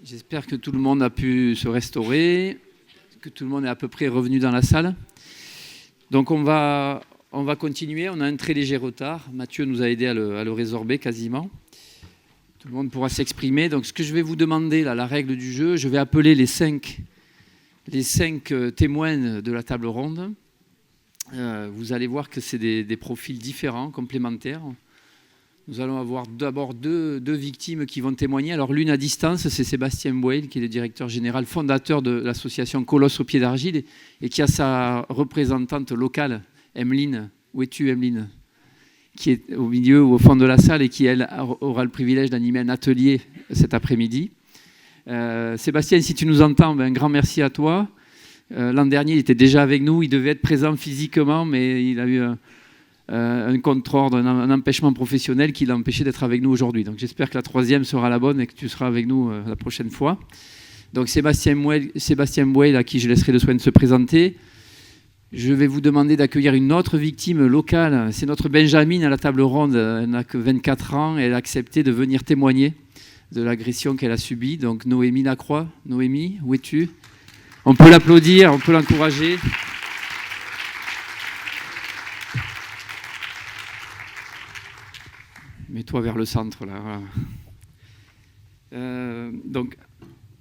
J'espère que tout le monde a pu se restaurer, que tout le monde est à peu près revenu dans la salle. Donc on va continuer, on a un très léger retard. Mathieu nous a aidé à le résorber quasiment. Tout le monde pourra s'exprimer. Donc ce que je vais vous demander, là, la règle du jeu, je vais appeler les cinq témoins de la table ronde. Vous allez voir que c'est des profils différents, complémentaires. Nous allons avoir d'abord deux victimes qui vont témoigner. Alors l'une à distance, c'est Sébastien Boueil, qui est le directeur général, fondateur de l'association Colosse au pied d'argile, et qui a sa représentante locale, Emeline. Où es-tu, Emeline? Qui est au milieu ou au fond de la salle et qui, elle, aura le privilège d'animer un atelier cet après-midi. Sébastien, si tu nous entends, un grand merci à toi. L'an dernier, il était déjà avec nous. Il devait être présent physiquement, mais il a eu un contre-ordre, un empêchement professionnel qui l'a empêché d'être avec nous aujourd'hui. Donc j'espère que la troisième sera la bonne et que tu seras avec nous la prochaine fois. Donc Sébastien Boueil, à qui je laisserai le soin de se présenter. Je vais vous demander d'accueillir une autre victime locale. C'est notre Benjamine à la table ronde. Elle n'a que 24 ans et elle a accepté de venir témoigner de l'agression qu'elle a subie. Donc Noémie Lacroix. Noémie, où es-tu? On peut l'applaudir, on peut l'encourager. Mets-toi vers le centre, là. Voilà. Donc,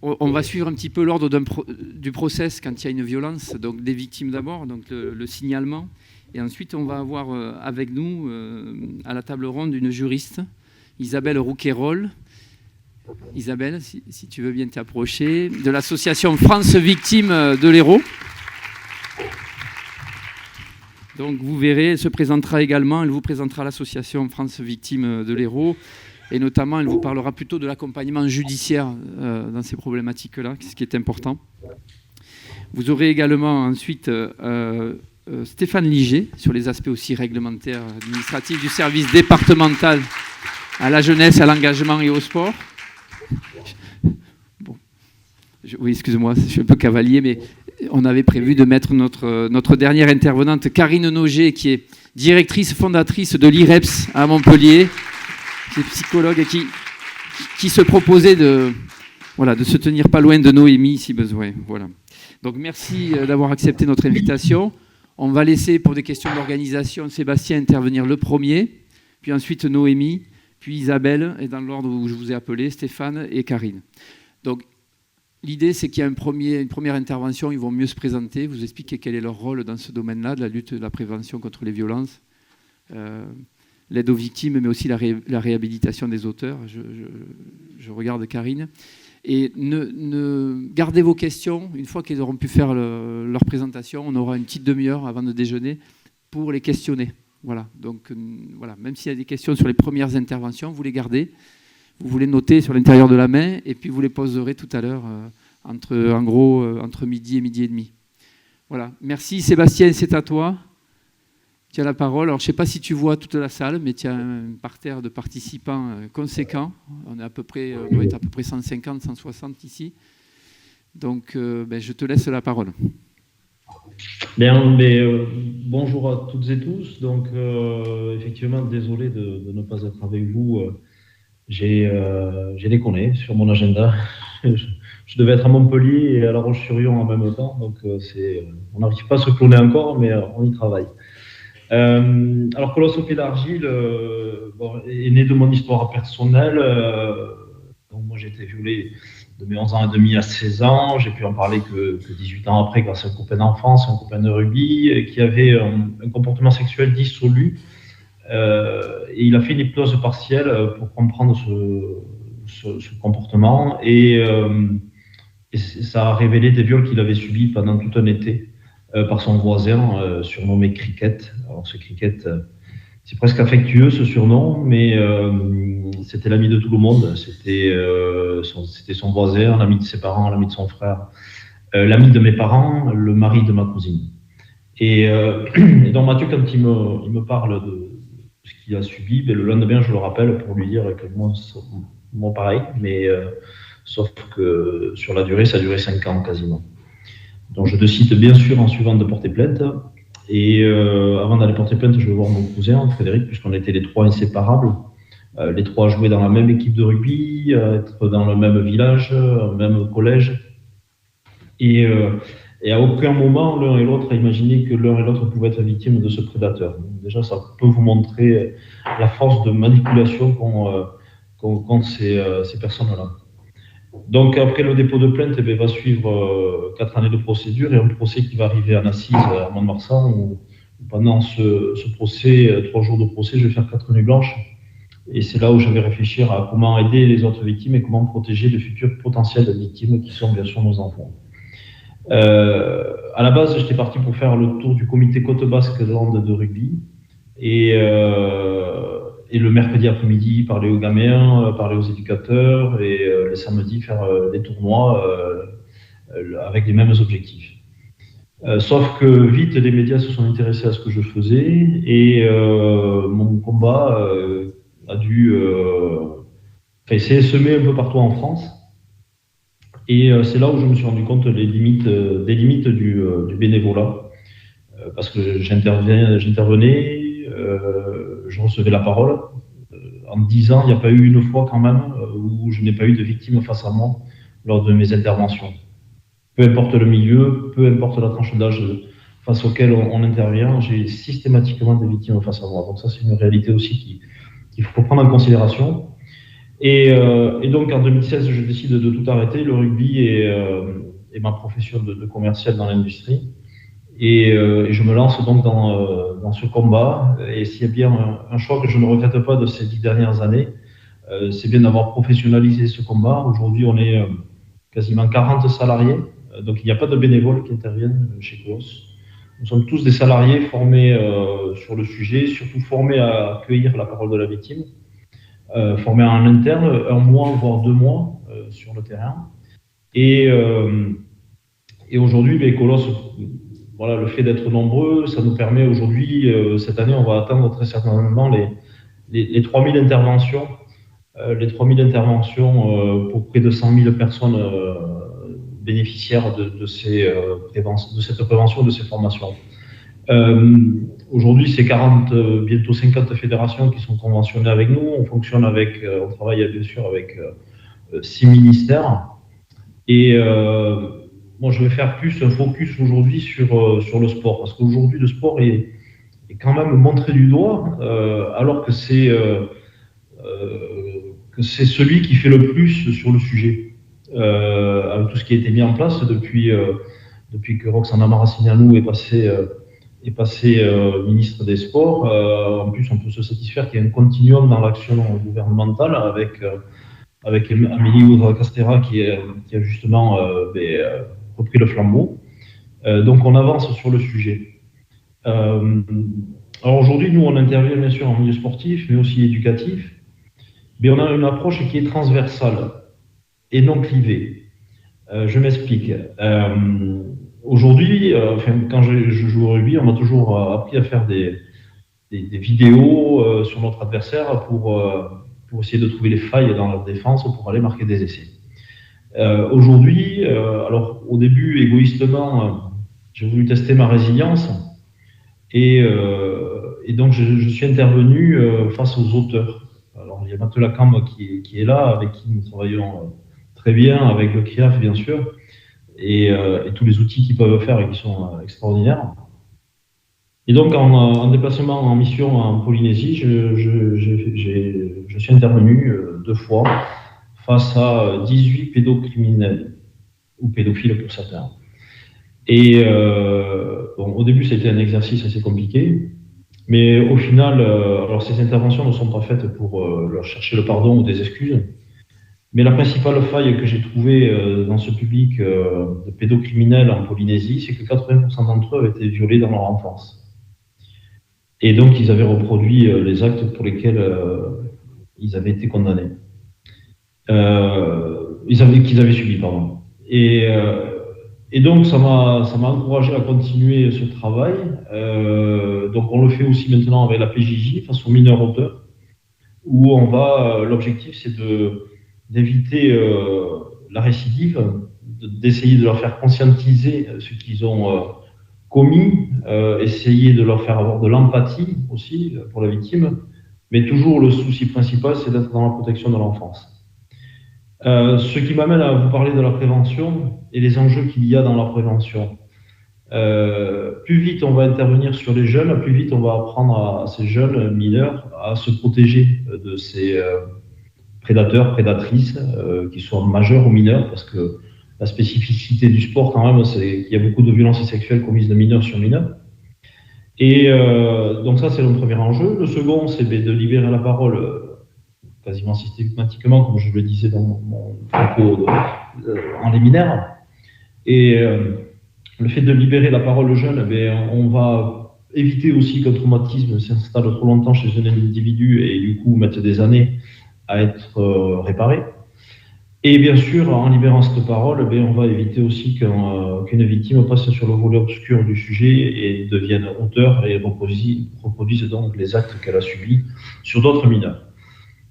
on va suivre un petit peu l'ordre du process quand il y a une violence. Donc, des victimes d'abord, donc le signalement. Et ensuite, on va avoir avec nous, à la table ronde, une juriste, Isabelle Rouquayrol. Isabelle, si tu veux bien t'approcher, de l'association France Victimes de l'Hérault. Donc vous verrez, elle se présentera également, elle vous présentera l'association France Victimes de l'Hérault et notamment elle vous parlera plutôt de l'accompagnement judiciaire dans ces problématiques-là, ce qui est important. Vous aurez également ensuite Stéphane Liger sur les aspects aussi réglementaires, administratifs du service départemental à la jeunesse, à l'engagement et au sport. Bon. Oui, excusez-moi, je suis un peu cavalier, mais on avait prévu de mettre notre dernière intervenante, Karine Noger, qui est directrice fondatrice de l'IREPS à Montpellier, qui est psychologue et qui se proposait de se tenir pas loin de Noémie si besoin. Voilà. Donc merci d'avoir accepté notre invitation. On va laisser pour des questions d'organisation Sébastien intervenir le premier, puis ensuite Noémie, puis Isabelle, et dans l'ordre où je vous ai appelé, Stéphane et Karine. Donc, l'idée, c'est qu'il y a une première intervention, ils vont mieux se présenter, vous expliquer quel est leur rôle dans ce domaine-là, de la lutte, de la prévention contre les violences, l'aide aux victimes, mais aussi la réhabilitation des auteurs. Je regarde Karine. Et gardez vos questions, une fois qu'ils auront pu faire leur présentation, on aura une petite demi-heure avant de déjeuner pour les questionner. Voilà, donc voilà, même s'il y a des questions sur les premières interventions, vous les gardez, vous les notez sur l'intérieur de la main et puis vous les poserez tout à l'heure entre midi et midi et demi. Voilà, merci Sébastien, c'est à toi. Tu as la parole. Alors je ne sais pas si tu vois toute la salle, mais tu as un parterre de participants conséquent. On doit être à peu près 150, 160 ici. Donc je te laisse la parole. Bien, bonjour à toutes et tous. Donc, effectivement, désolé de ne pas être avec vous. J'ai déconné sur mon agenda. Je devais être à Montpellier et à La Roche-sur-Yon en même temps. Donc, on n'arrive pas à se cloner encore, mais on y travaille. Alors, Colosse au pied d'argile est né de mon histoire personnelle. Donc, moi, j'ai été violé de mes 11 ans et demi à 16 ans, j'ai pu en parler que 18 ans après grâce à un copain d'enfance, un copain de rugby, qui avait un comportement sexuel dissolu. Et il a fait une hypnose partielle pour comprendre ce comportement. Et ça a révélé des viols qu'il avait subis pendant tout un été par son voisin, surnommé Cricket. Alors ce Cricket, c'est presque affectueux ce surnom, mais c'était l'ami de tout le monde. C'était son voisin, l'ami de ses parents, l'ami de son frère, l'ami de mes parents, le mari de ma cousine. Et donc Mathieu, quand il me parle de ce qu'il a subi, le lendemain, je le rappelle pour lui dire que moi pareil, mais sauf que sur la durée, ça a duré 5 ans quasiment. Donc je te cite bien sûr en suivant de porter plainte. Et avant d'aller porter plainte, je vais voir mon cousin, Frédéric, puisqu'on était les trois inséparables. les trois jouer dans la même équipe de rugby, être dans le même village, le même collège. Et à aucun moment, l'un et l'autre a imaginé que l'un et l'autre pouvaient être victimes de ce prédateur. Donc déjà, ça peut vous montrer la force de manipulation qu'ont ces personnes-là. Donc, après le dépôt de plainte, va suivre 4 années de procédure et un procès qui va arriver en assise à Mont-de-Marsan, où pendant ce procès, 3 jours de procès, je vais faire 4 nuits blanches. Et c'est là où je vais réfléchir à comment aider les autres victimes et comment protéger les futures potentielles victimes qui sont bien sûr nos enfants. À la base, j'étais parti pour faire le tour du comité Côte Basque de rugby. Et le mercredi après-midi, parler aux gamins, parler aux éducateurs, et les samedis, faire des tournois avec les mêmes objectifs. Sauf que vite, les médias se sont intéressés à ce que je faisais, et mon combat a dû s'est semé un peu partout en France. Et c'est là où je me suis rendu compte des limites du bénévolat. Parce que j'intervenais, je recevais la parole. En 10 ans, il n'y a pas eu une fois quand même où je n'ai pas eu de victime face à moi lors de mes interventions. Peu importe le milieu, peu importe la tranche d'âge face auquel on intervient, j'ai systématiquement des victimes face à moi. Donc ça, c'est une réalité aussi qu'il faut prendre en considération. Et donc en 2016, je décide de tout arrêter, le rugby et ma profession de commercial dans l'industrie. Et je me lance donc dans ce combat. Et s'il y a bien un choix que je ne regrette pas de ces 10 dernières années, c'est bien d'avoir professionnalisé ce combat. Aujourd'hui, on est quasiment 40 salariés. Donc il n'y a pas de bénévoles qui interviennent chez Colos. Nous sommes tous des salariés formés sur le sujet, surtout formés à accueillir la parole de la victime. Formés en interne, 1 mois, voire 2 mois sur le terrain. Et aujourd'hui, Colos, voilà, le fait d'être nombreux, ça nous permet aujourd'hui, cette année, on va atteindre très certainement les 3000 interventions. Les 3000 interventions pour près de 100 000 personnes bénéficiaires de cette prévention, de ces formations. Aujourd'hui, c'est 40, bientôt 50 fédérations qui sont conventionnées avec nous. On travaille bien sûr avec 6 ministères. Et moi, je vais faire plus un focus aujourd'hui sur le sport, parce qu'aujourd'hui, le sport est quand même montré du doigt, alors que c'est celui qui fait le plus sur le sujet. Avec tout ce qui a été mis en place depuis que Roxana Maracineanu est passé ministre des Sports. En plus, on peut se satisfaire qu'il y a un continuum dans l'action gouvernementale avec Amélie Oudra-Castéra qui a justement repris le flambeau. Donc on avance sur le sujet. Alors aujourd'hui, nous, on intervient bien sûr en milieu sportif, mais aussi éducatif. Mais on a une approche qui est transversale et non clivée. Je m'explique. Aujourd'hui, quand je joue au rugby, on m'a toujours appris à faire des vidéos sur notre adversaire pour essayer de trouver les failles dans leur défense pour aller marquer des essais. Aujourd'hui, alors au début, égoïstement, j'ai voulu tester ma résilience et donc je suis intervenu face aux auteurs. Alors il y a Mathieu Lacambe qui est là, avec qui nous travaillons très bien, avec le CRIAF bien sûr, et tous les outils qu'ils peuvent faire et qui sont extraordinaires. Et donc, en déplacement en mission en Polynésie, je suis intervenu 2 fois face à 18 pédocriminels, ou pédophiles pour certains. Et au début, ça a été un exercice assez compliqué, mais au final, alors ces interventions ne sont pas faites pour leur chercher le pardon ou des excuses, mais la principale faille que j'ai trouvée dans ce public de pédocriminels en Polynésie, c'est que 80% d'entre eux avaient été violés dans leur enfance. Et donc, ils avaient reproduit les actes pour lesquels ils avaient été condamnés. Qu'ils avaient subi, pardon. Et donc, ça m'a encouragé à continuer ce travail. Donc, on le fait aussi maintenant avec la PJJ, face aux mineurs auteurs, où l'objectif, c'est d'éviter la récidive, d'essayer de leur faire conscientiser ce qu'ils ont commis, essayer de leur faire avoir de l'empathie aussi pour la victime, Mais toujours le souci principal, c'est d'être dans la protection de l'enfance. Ce qui m'amène à vous parler de la prévention et les enjeux qu'il y a dans la prévention. Plus vite on va intervenir sur les jeunes, plus vite on va apprendre à ces jeunes mineurs à se protéger de ces prédateurs, prédatrices, qu'ils soient majeurs ou mineurs, parce que la spécificité du sport quand même, c'est qu'il y a beaucoup de violences sexuelles commises de mineurs sur mineurs. Et donc ça, c'est le premier enjeu. Le second, c'est de libérer la parole quasiment systématiquement, comme je le disais dans mon propos en liminaire. Et le fait de libérer la parole aux jeunes, on va éviter aussi qu'un traumatisme s'installe trop longtemps chez un individu et du coup mettre des années à être réparé. Et bien sûr, en libérant cette parole, on va éviter aussi qu'une victime passe sur le volet obscur du sujet et devienne auteur et reproduise donc les actes qu'elle a subis sur d'autres mineurs.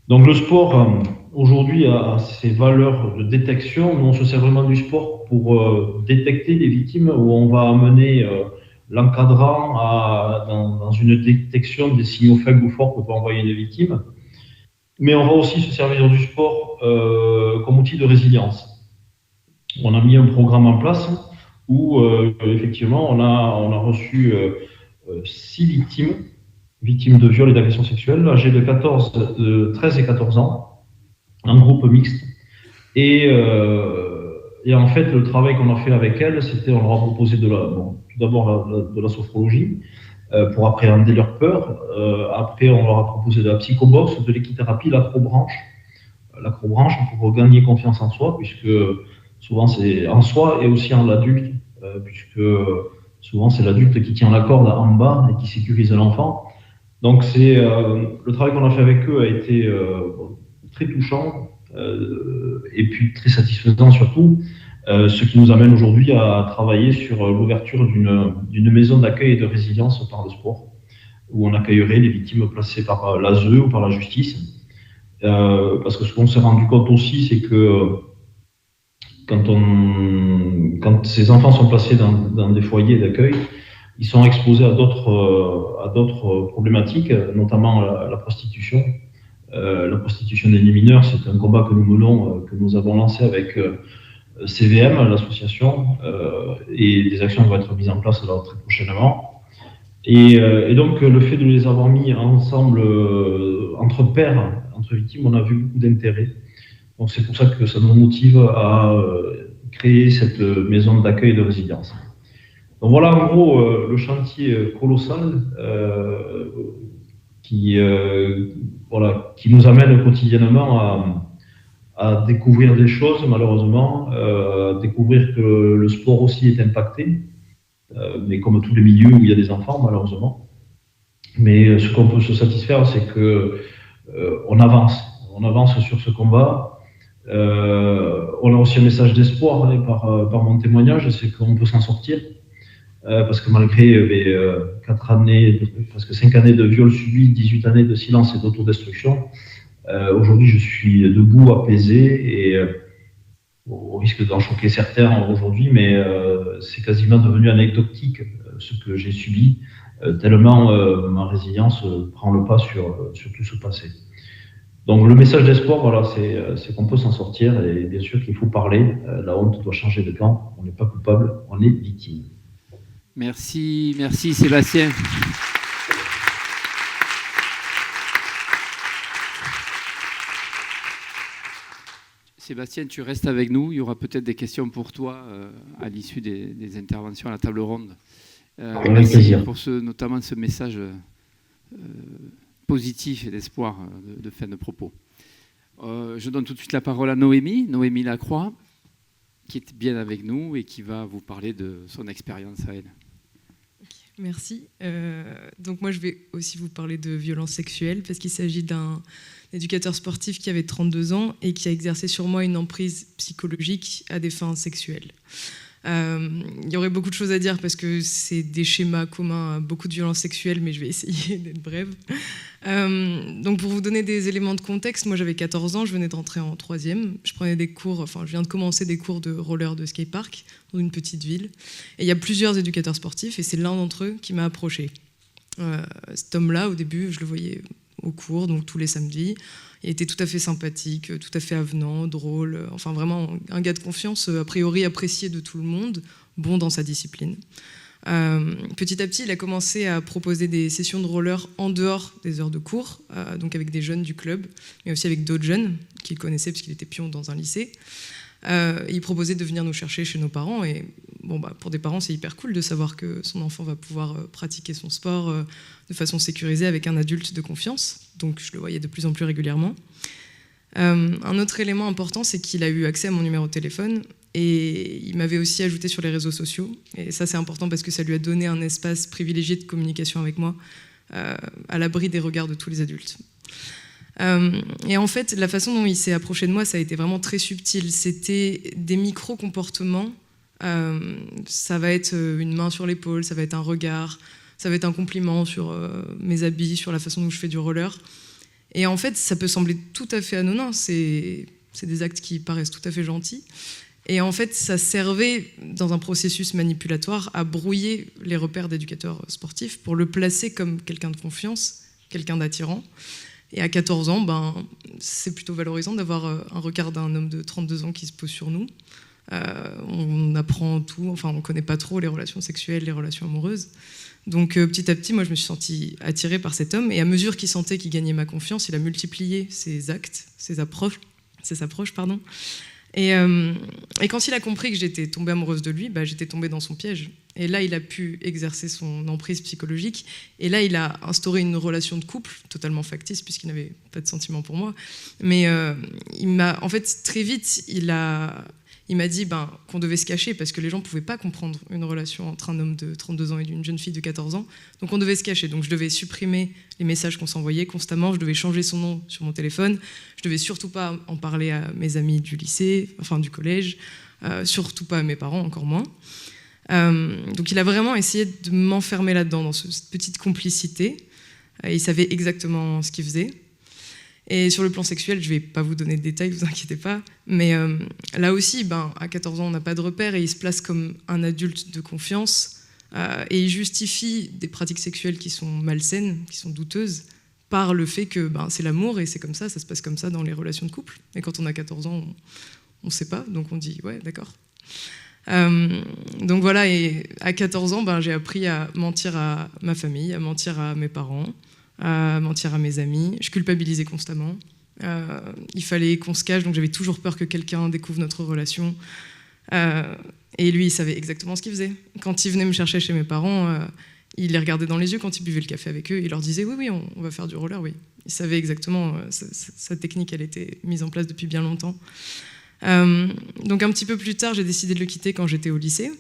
Donc le sport, aujourd'hui, a ses valeurs de détection. Nous, on se sert vraiment du sport pour détecter les victimes, où on va amener l'encadrant dans une détection des signaux faibles ou forts que peut envoyer les victimes. Mais on va aussi se servir du sport comme outil de résilience. On a mis un programme en place où, effectivement, on a reçu 6 victimes de viol et d'agression sexuelle, âgées de 13 et 14 ans, en groupe mixte. Et en fait, le travail qu'on a fait avec elles, c'était, on leur a proposé tout d'abord de la sophrologie, pour appréhender leur peur. Après, on leur a proposé de la psychoboxe, de l'équithérapie, l'acrobranche. L'acrobranche pour gagner confiance en soi, puisque souvent c'est en soi et aussi en l'adulte, puisque souvent c'est l'adulte qui tient la corde en bas et qui sécurise l'enfant. Donc le travail qu'on a fait avec eux a été très touchant et puis très satisfaisant surtout. Ce qui nous amène aujourd'hui à travailler sur l'ouverture d'une maison d'accueil et de résilience par le sport, où on accueillerait les victimes placées par l'ASE ou par la justice. Parce que ce qu'on s'est rendu compte aussi, c'est que quand ces enfants sont placés dans des foyers d'accueil, ils sont exposés à d'autres problématiques, notamment la prostitution. La prostitution des mineurs, c'est un combat que nous menons, que nous avons lancé avec CVM, l'association, et des actions vont être mises en place là, très prochainement. Et donc, le fait de les avoir mis ensemble, entre pairs, entre victimes, on a vu beaucoup d'intérêt. Donc, c'est pour ça que ça nous motive à créer cette maison d'accueil et de résilience. Donc, voilà en gros le chantier colossal qui nous amène quotidiennement à découvrir des choses, malheureusement, à découvrir que le sport aussi est impacté, mais comme tous les milieux où il y a des enfants, malheureusement. Mais ce qu'on peut se satisfaire, c'est qu'on avance sur ce combat. On a aussi un message d'espoir par mon témoignage, c'est qu'on peut s'en sortir. Parce que malgré 4 années, presque 5 années de viol subi, 18 années de silence et d'autodestruction, aujourd'hui, je suis debout, apaisé, et au risque d'en choquer certains aujourd'hui, mais c'est quasiment devenu anecdotique ce que j'ai subi, tellement ma résilience prend le pas sur tout ce passé. Donc le message d'espoir, voilà, c'est qu'on peut s'en sortir, et bien sûr qu'il faut parler. La honte doit changer de camp. On n'est pas coupable, on est victime. Merci Sébastien. Sébastien, tu restes avec nous. Il y aura peut-être des questions pour toi à l'issue des interventions à la table ronde. Merci pour notamment ce message positif et d'espoir de fin de propos. Je donne tout de suite la parole à Noémie Lacroix, qui est bien avec nous et qui va vous parler de son expérience à elle. Merci. Donc moi, je vais aussi vous parler de violences sexuelles parce qu'il s'agit d'un éducateur sportif qui avait 32 ans et qui a exercé sur moi une emprise psychologique à des fins sexuelles. Il y aurait beaucoup de choses à dire parce que c'est des schémas communs à beaucoup de violences sexuelles, mais je vais essayer d'être brève. Donc pour vous donner des éléments de contexte, moi j'avais 14 ans, je venais de rentrer en 3e. Je viens de commencer des cours de roller de skatepark dans une petite ville. Et il y a plusieurs éducateurs sportifs et c'est l'un d'entre eux qui m'a approché. Cet homme-là, au début, je le voyais aux cours, donc tous les samedis. Il était tout à fait sympathique, tout à fait avenant, drôle, enfin vraiment un gars de confiance, a priori apprécié de tout le monde, bon dans sa discipline. Petit à petit, il a commencé à proposer des sessions de roller en dehors des heures de cours, donc avec des jeunes du club, mais aussi avec d'autres jeunes qu'il connaissait parce qu'il était pion dans un lycée. Il proposait de venir nous chercher chez nos parents et pour des parents c'est hyper cool de savoir que son enfant va pouvoir pratiquer son sport de façon sécurisée avec un adulte de confiance, donc je le voyais de plus en plus régulièrement. Un autre élément important, c'est qu'il a eu accès à mon numéro de téléphone et il m'avait aussi ajouté sur les réseaux sociaux, et ça c'est important parce que ça lui a donné un espace privilégié de communication avec moi, à l'abri des regards de tous les adultes. Et en fait, la façon dont il s'est approché de moi, ça a été vraiment très subtil. C'était des micro-comportements. Ça va être une main sur l'épaule, ça va être un regard, ça va être un compliment sur mes habits, sur la façon dont je fais du roller. Et en fait, ça peut sembler tout à fait anodin. C'est des actes qui paraissent tout à fait gentils. Et en fait, ça servait, dans un processus manipulatoire, à brouiller les repères d'éducateurs sportifs pour le placer comme quelqu'un de confiance, quelqu'un d'attirant. Et à 14 ans, c'est plutôt valorisant d'avoir un regard d'un homme de 32 ans qui se pose sur nous. On apprend tout, enfin on ne connaît pas trop les relations sexuelles, les relations amoureuses. Donc petit à petit, moi je me suis sentie attirée par cet homme, et à mesure qu'il sentait qu'il gagnait ma confiance, il a multiplié ses actes, ses approches. Et quand il a compris que j'étais tombée amoureuse de lui, j'étais tombée dans son piège. Et là, il a pu exercer son emprise psychologique. Et là, il a instauré une relation de couple totalement factice, puisqu'il n'avait pas de sentiments pour moi. Mais en fait, très vite, il m'a dit qu'on devait se cacher, parce que les gens ne pouvaient pas comprendre une relation entre un homme de 32 ans et une jeune fille de 14 ans. Donc on devait se cacher. Donc je devais supprimer les messages qu'on s'envoyait constamment. Je devais changer son nom sur mon téléphone. Je devais surtout pas en parler à mes amis du lycée, enfin du collège. Surtout pas à mes parents, encore moins. Donc il a vraiment essayé de m'enfermer là-dedans, dans cette petite complicité. Il savait exactement ce qu'il faisait. Et sur le plan sexuel, je ne vais pas vous donner de détails, vous inquiétez pas. Mais là aussi, à 14 ans, on n'a pas de repères et il se place comme un adulte de confiance. Et il justifie des pratiques sexuelles qui sont malsaines, qui sont douteuses, par le fait que c'est l'amour et c'est comme ça se passe comme ça dans les relations de couple. Et quand on a 14 ans, on ne sait pas, donc on dit « ouais, d'accord ». Donc voilà, et à 14 ans, j'ai appris à mentir à ma famille, à mentir à mes parents, à mentir à mes amis. Je culpabilisais constamment. Il fallait qu'on se cache, donc j'avais toujours peur que quelqu'un découvre notre relation. Et lui, il savait exactement ce qu'il faisait. Quand il venait me chercher chez mes parents, il les regardait dans les yeux quand il buvait le café avec eux. Il leur disait « oui, on va faire du roller, oui ». Il savait exactement, sa technique, elle était mise en place depuis bien longtemps. Donc un petit peu plus tard, j'ai décidé de le quitter quand j'étais au lycée.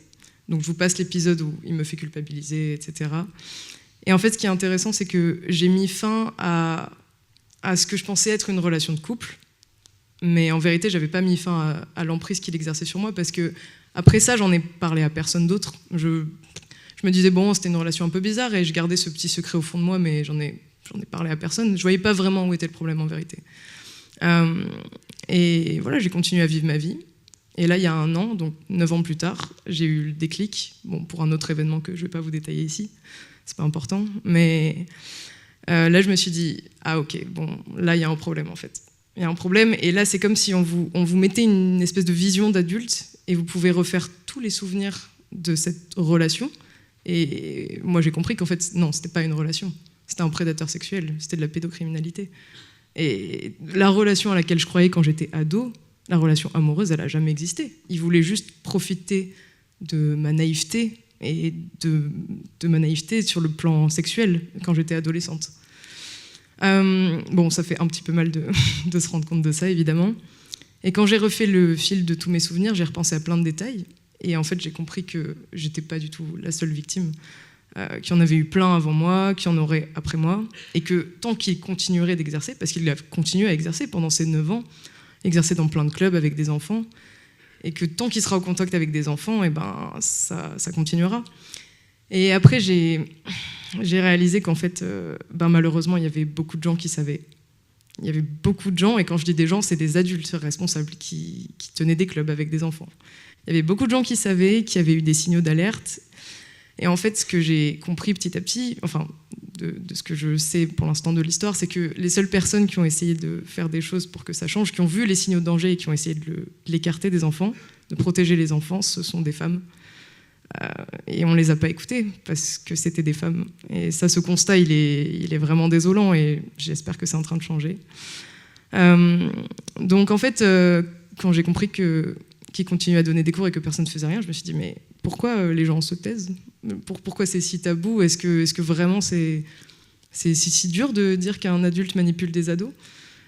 Donc je vous passe l'épisode où il me fait culpabiliser, etc. Et en fait, ce qui est intéressant, c'est que j'ai mis fin à ce que je pensais être une relation de couple. Mais en vérité, je n'avais pas mis fin à l'emprise qu'il exerçait sur moi, parce que après ça, j'en ai parlé à personne d'autre. Je me disais, c'était une relation un peu bizarre, et je gardais ce petit secret au fond de moi, mais j'en ai parlé à personne. Je ne voyais pas vraiment où était le problème en vérité. Et voilà, j'ai continué à vivre ma vie. Et là, il y a 1 an, donc 9 ans plus tard, j'ai eu le déclic, pour un autre événement que je ne vais pas vous détailler ici, c'est pas important, mais là, je me suis dit, ok, là, il y a un problème en fait. Il y a un problème, et là, c'est comme si on vous mettait une espèce de vision d'adulte, et vous pouvez refaire tous les souvenirs de cette relation. Et moi, j'ai compris qu'en fait, non, c'était pas une relation, c'était un prédateur sexuel, c'était de la pédocriminalité. Et la relation à laquelle je croyais quand j'étais ado, la relation amoureuse, elle n'a jamais existé. Il voulait juste profiter de ma naïveté, et de ma naïveté sur le plan sexuel quand j'étais adolescente. Ça fait un petit peu mal de se rendre compte de ça, évidemment. Et quand j'ai refait le fil de tous mes souvenirs, j'ai repensé à plein de détails. Et en fait, j'ai compris que j'étais pas du tout la seule victime, qu'il y en avait eu plein avant moi, qu'il y en aurait après moi, et que tant qu'il continuerait d'exercer, parce qu'il a continué à exercer pendant ces 9 ans, exercer dans plein de clubs avec des enfants, et que tant qu'il sera au contact avec des enfants, ça continuera. Et après, j'ai réalisé qu'en fait, malheureusement, il y avait beaucoup de gens qui savaient. Il y avait beaucoup de gens, et quand je dis des gens, c'est des adultes responsables qui tenaient des clubs avec des enfants. Il y avait beaucoup de gens qui savaient, qui avaient eu des signaux d'alerte, Et en fait, ce que j'ai compris petit à petit, enfin, de ce que je sais pour l'instant de l'histoire, c'est que les seules personnes qui ont essayé de faire des choses pour que ça change, qui ont vu les signaux de danger et qui ont essayé de l'écarter des enfants, de protéger les enfants, ce sont des femmes. Et on ne les a pas écoutées parce que c'était des femmes. Et ça, ce constat, il est vraiment désolant et j'espère que c'est en train de changer. Donc en fait, quand j'ai compris qu'ils continuaient à donner des cours et que personne ne faisait rien, je me suis dit, mais pourquoi les gens se taisent ? Pourquoi c'est si tabou ? Est-ce que vraiment c'est si dur de dire qu'un adulte manipule des ados ?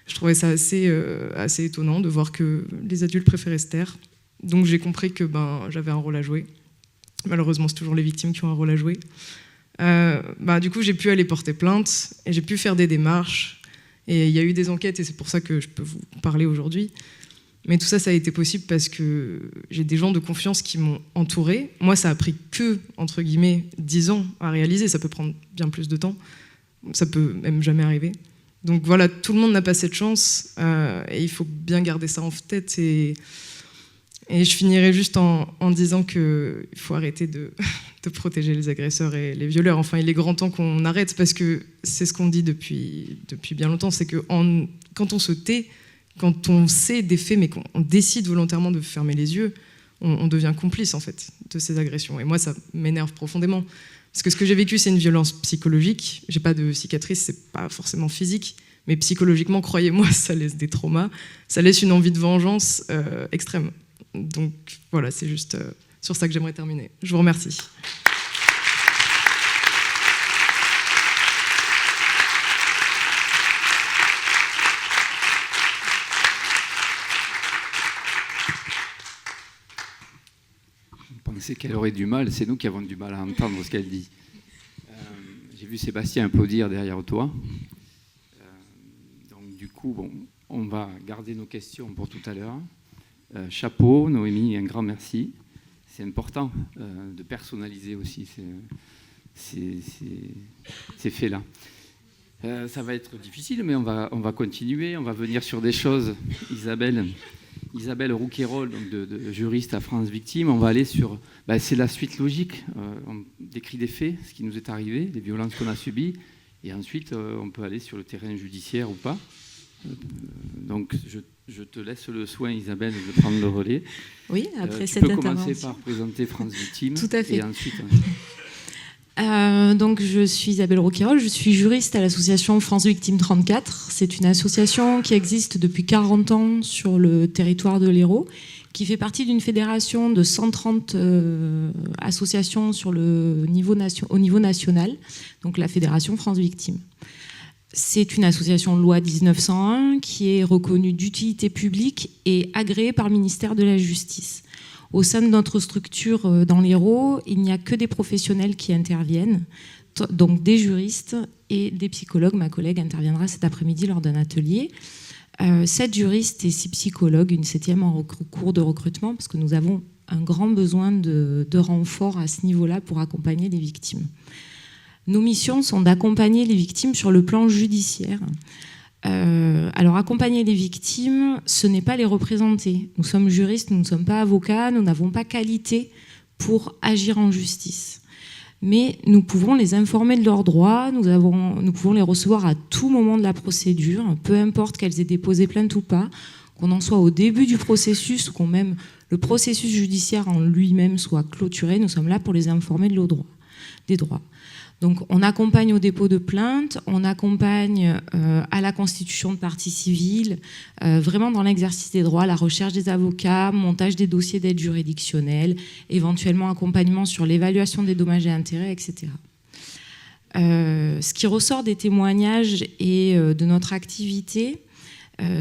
Je trouvais ça assez étonnant de voir que les adultes préféraient se taire. Donc j'ai compris que j'avais un rôle à jouer. Malheureusement, c'est toujours les victimes qui ont un rôle à jouer. Du coup, j'ai pu aller porter plainte et j'ai pu faire des démarches. Et il y a eu des enquêtes et c'est pour ça que je peux vous parler aujourd'hui. Mais tout ça, ça a été possible parce que j'ai des gens de confiance qui m'ont entourée. Moi, ça a pris que, entre guillemets, 10 ans à réaliser. Ça peut prendre bien plus de temps. Ça peut même jamais arriver. Donc voilà, tout le monde n'a pas cette chance. Et il faut bien garder ça en tête. Et je finirai juste en disant qu'il faut arrêter de protéger les agresseurs et les violeurs. Enfin, il est grand temps qu'on arrête parce que c'est ce qu'on dit depuis bien longtemps. C'est que quand on se tait, quand on sait des faits mais qu'on décide volontairement de fermer les yeux, on devient complice en fait de ces agressions. Et moi, ça m'énerve profondément. Parce que ce que j'ai vécu, c'est une violence psychologique. J'ai pas de cicatrice, c'est pas forcément physique. Mais psychologiquement, croyez-moi, ça laisse des traumas. Ça laisse une envie de vengeance extrême. Donc voilà, c'est juste sur ça que j'aimerais terminer. Je vous remercie. Je pensais qu'elle aurait du mal, c'est nous qui avons du mal à entendre ce qu'elle dit. J'ai vu Sébastien applaudir derrière toi. Donc du coup, on va garder nos questions pour tout à l'heure. Chapeau, Noémie, un grand merci. C'est important de personnaliser aussi ces faits-là. Ça va être difficile, mais on va continuer. On va venir sur des choses. Isabelle Rouquayrol, donc de juriste à France Victimes. On va aller sur... c'est la suite logique. On décrit des faits, ce qui nous est arrivé, les violences qu'on a subies. Et ensuite, on peut aller sur le terrain judiciaire ou pas. Donc, je te laisse le soin, Isabelle, de prendre le relais. Oui, après cette intervention. Tu peux commencer par présenter France Victimes. Tout à fait. Et ensuite... Donc, je suis Isabelle Rouquayrol, je suis juriste à l'association France Victimes 34. C'est une association qui existe depuis 40 ans sur le territoire de l'Hérault, qui fait partie d'une fédération de 130 associations au niveau national, donc la fédération France Victimes. C'est une association de loi 1901 qui est reconnue d'utilité publique et agréée par le ministère de la Justice. Au sein de notre structure dans l'Hérault, il n'y a que des professionnels qui interviennent, donc des juristes et des psychologues. Ma collègue interviendra cet après-midi lors d'un atelier. 7 juristes et 6 psychologues, une 7e en cours de recrutement, parce que nous avons un grand besoin de renfort à ce niveau-là pour accompagner les victimes. Nos missions sont d'accompagner les victimes sur le plan judiciaire. Alors, accompagner les victimes, ce n'est pas les représenter. Nous sommes juristes, nous ne sommes pas avocats, nous n'avons pas qualité pour agir en justice. Mais nous pouvons les informer de leurs droits, nous pouvons les recevoir à tout moment de la procédure, peu importe qu'elles aient déposé plainte ou pas, qu'on en soit au début du processus ou qu'on même le processus judiciaire en lui-même soit clôturé, nous sommes là pour les informer de leurs droits, des droits. Donc on accompagne au dépôt de plainte, on accompagne à la constitution de partie civile, vraiment dans l'exercice des droits, la recherche des avocats, montage des dossiers d'aide juridictionnelle, éventuellement accompagnement sur l'évaluation des dommages et intérêts, etc. Ce qui ressort des témoignages et de notre activité,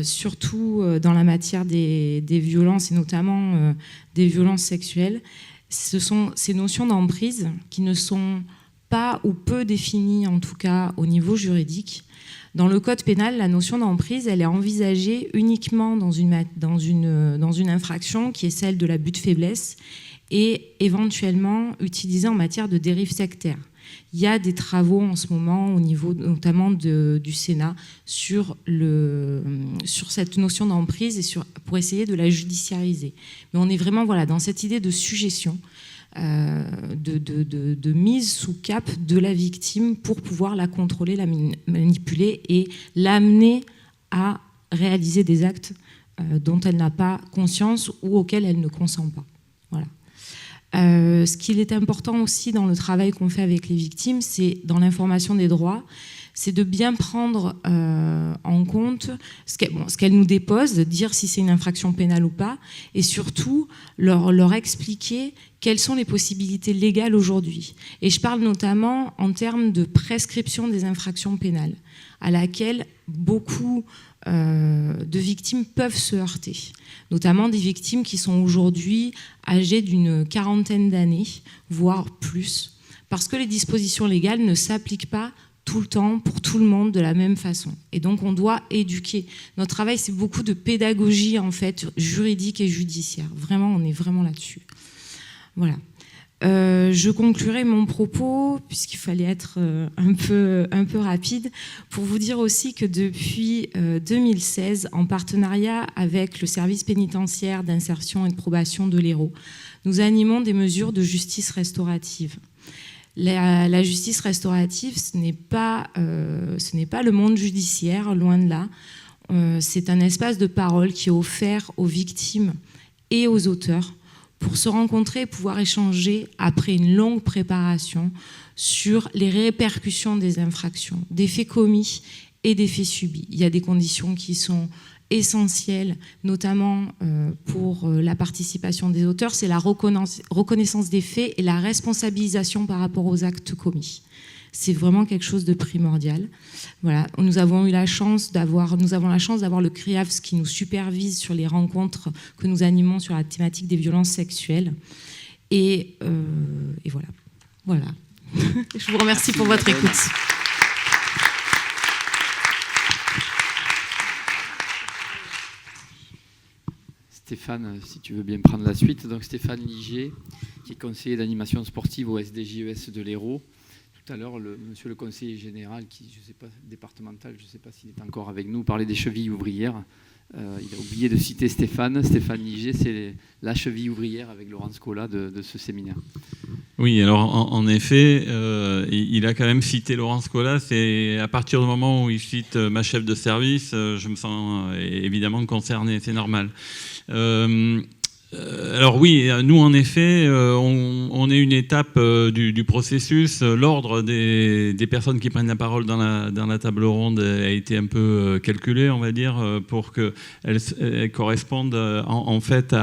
surtout dans la matière des violences et notamment des violences sexuelles, ce sont ces notions d'emprise qui ne sont pas ou peu définie, en tout cas au niveau juridique. Dans le code pénal, la notion d'emprise, elle est envisagée uniquement dans une infraction qui est celle de l'abus de faiblesse et éventuellement utilisée en matière de dérive sectaire. Il y a des travaux en ce moment au niveau notamment du Sénat sur cette notion d'emprise et pour essayer de la judiciariser. Mais on est vraiment dans cette idée de sujétion. de mise sous cape de la victime pour pouvoir la contrôler, la manipuler et l'amener à réaliser des actes dont elle n'a pas conscience ou auxquels elle ne consent pas. Voilà. Ce qu'il est important aussi dans le travail qu'on fait avec les victimes, c'est dans l'information des droits, c'est de bien prendre en compte ce qu'elles nous déposent, de dire si c'est une infraction pénale ou pas, et surtout leur expliquer quelles sont les possibilités légales aujourd'hui. Et je parle notamment en termes de prescription des infractions pénales, à laquelle beaucoup de victimes peuvent se heurter, notamment des victimes qui sont aujourd'hui âgées d'une quarantaine d'années, voire plus, parce que les dispositions légales ne s'appliquent pas tout le temps, pour tout le monde, de la même façon. Et donc, on doit éduquer. Notre travail, c'est beaucoup de pédagogie, en fait, juridique et judiciaire. Vraiment, on est vraiment là-dessus. Voilà. Je conclurai mon propos, puisqu'il fallait être un peu rapide, pour vous dire aussi que depuis 2016, en partenariat avec le service pénitentiaire d'insertion et de probation de l'Hérault, nous animons des mesures de justice restaurative. La justice restaurative, ce n'est pas le monde judiciaire, loin de là. C'est un espace de parole qui est offert aux victimes et aux auteurs pour se rencontrer et pouvoir échanger après une longue préparation sur les répercussions des infractions, des faits commis et des faits subis. Il y a des conditions qui sont essentielles, notamment pour la participation des auteurs, c'est la reconnaissance des faits et la responsabilisation par rapport aux actes commis. C'est vraiment quelque chose de primordial. Voilà. Nous avons la chance d'avoir le CRIAVS qui nous supervise sur les rencontres que nous animons sur la thématique des violences sexuelles. Et voilà. Voilà. Je vous remercie pour votre écoute. Stéphane, si tu veux bien prendre la suite. Donc Stéphane Ligier, qui est conseiller d'animation sportive au SDJES de l'Hérault. Tout à l'heure, monsieur le conseiller général, qui, je sais pas, départemental, je ne sais pas s'il est encore avec nous, parlait des chevilles ouvrières. Il a oublié de citer Stéphane. Stéphane Ligier, c'est la cheville ouvrière avec Laurence Collat de ce séminaire. Oui, alors en effet, il a quand même cité Laurence Collat. C'est à partir du moment où il cite ma chef de service, je me sens évidemment concerné, c'est normal. Alors oui, nous en effet, on est une étape du processus. L'ordre des personnes qui prennent la parole dans la table ronde a été un peu calculé, on va dire, pour qu'elle corresponde en fait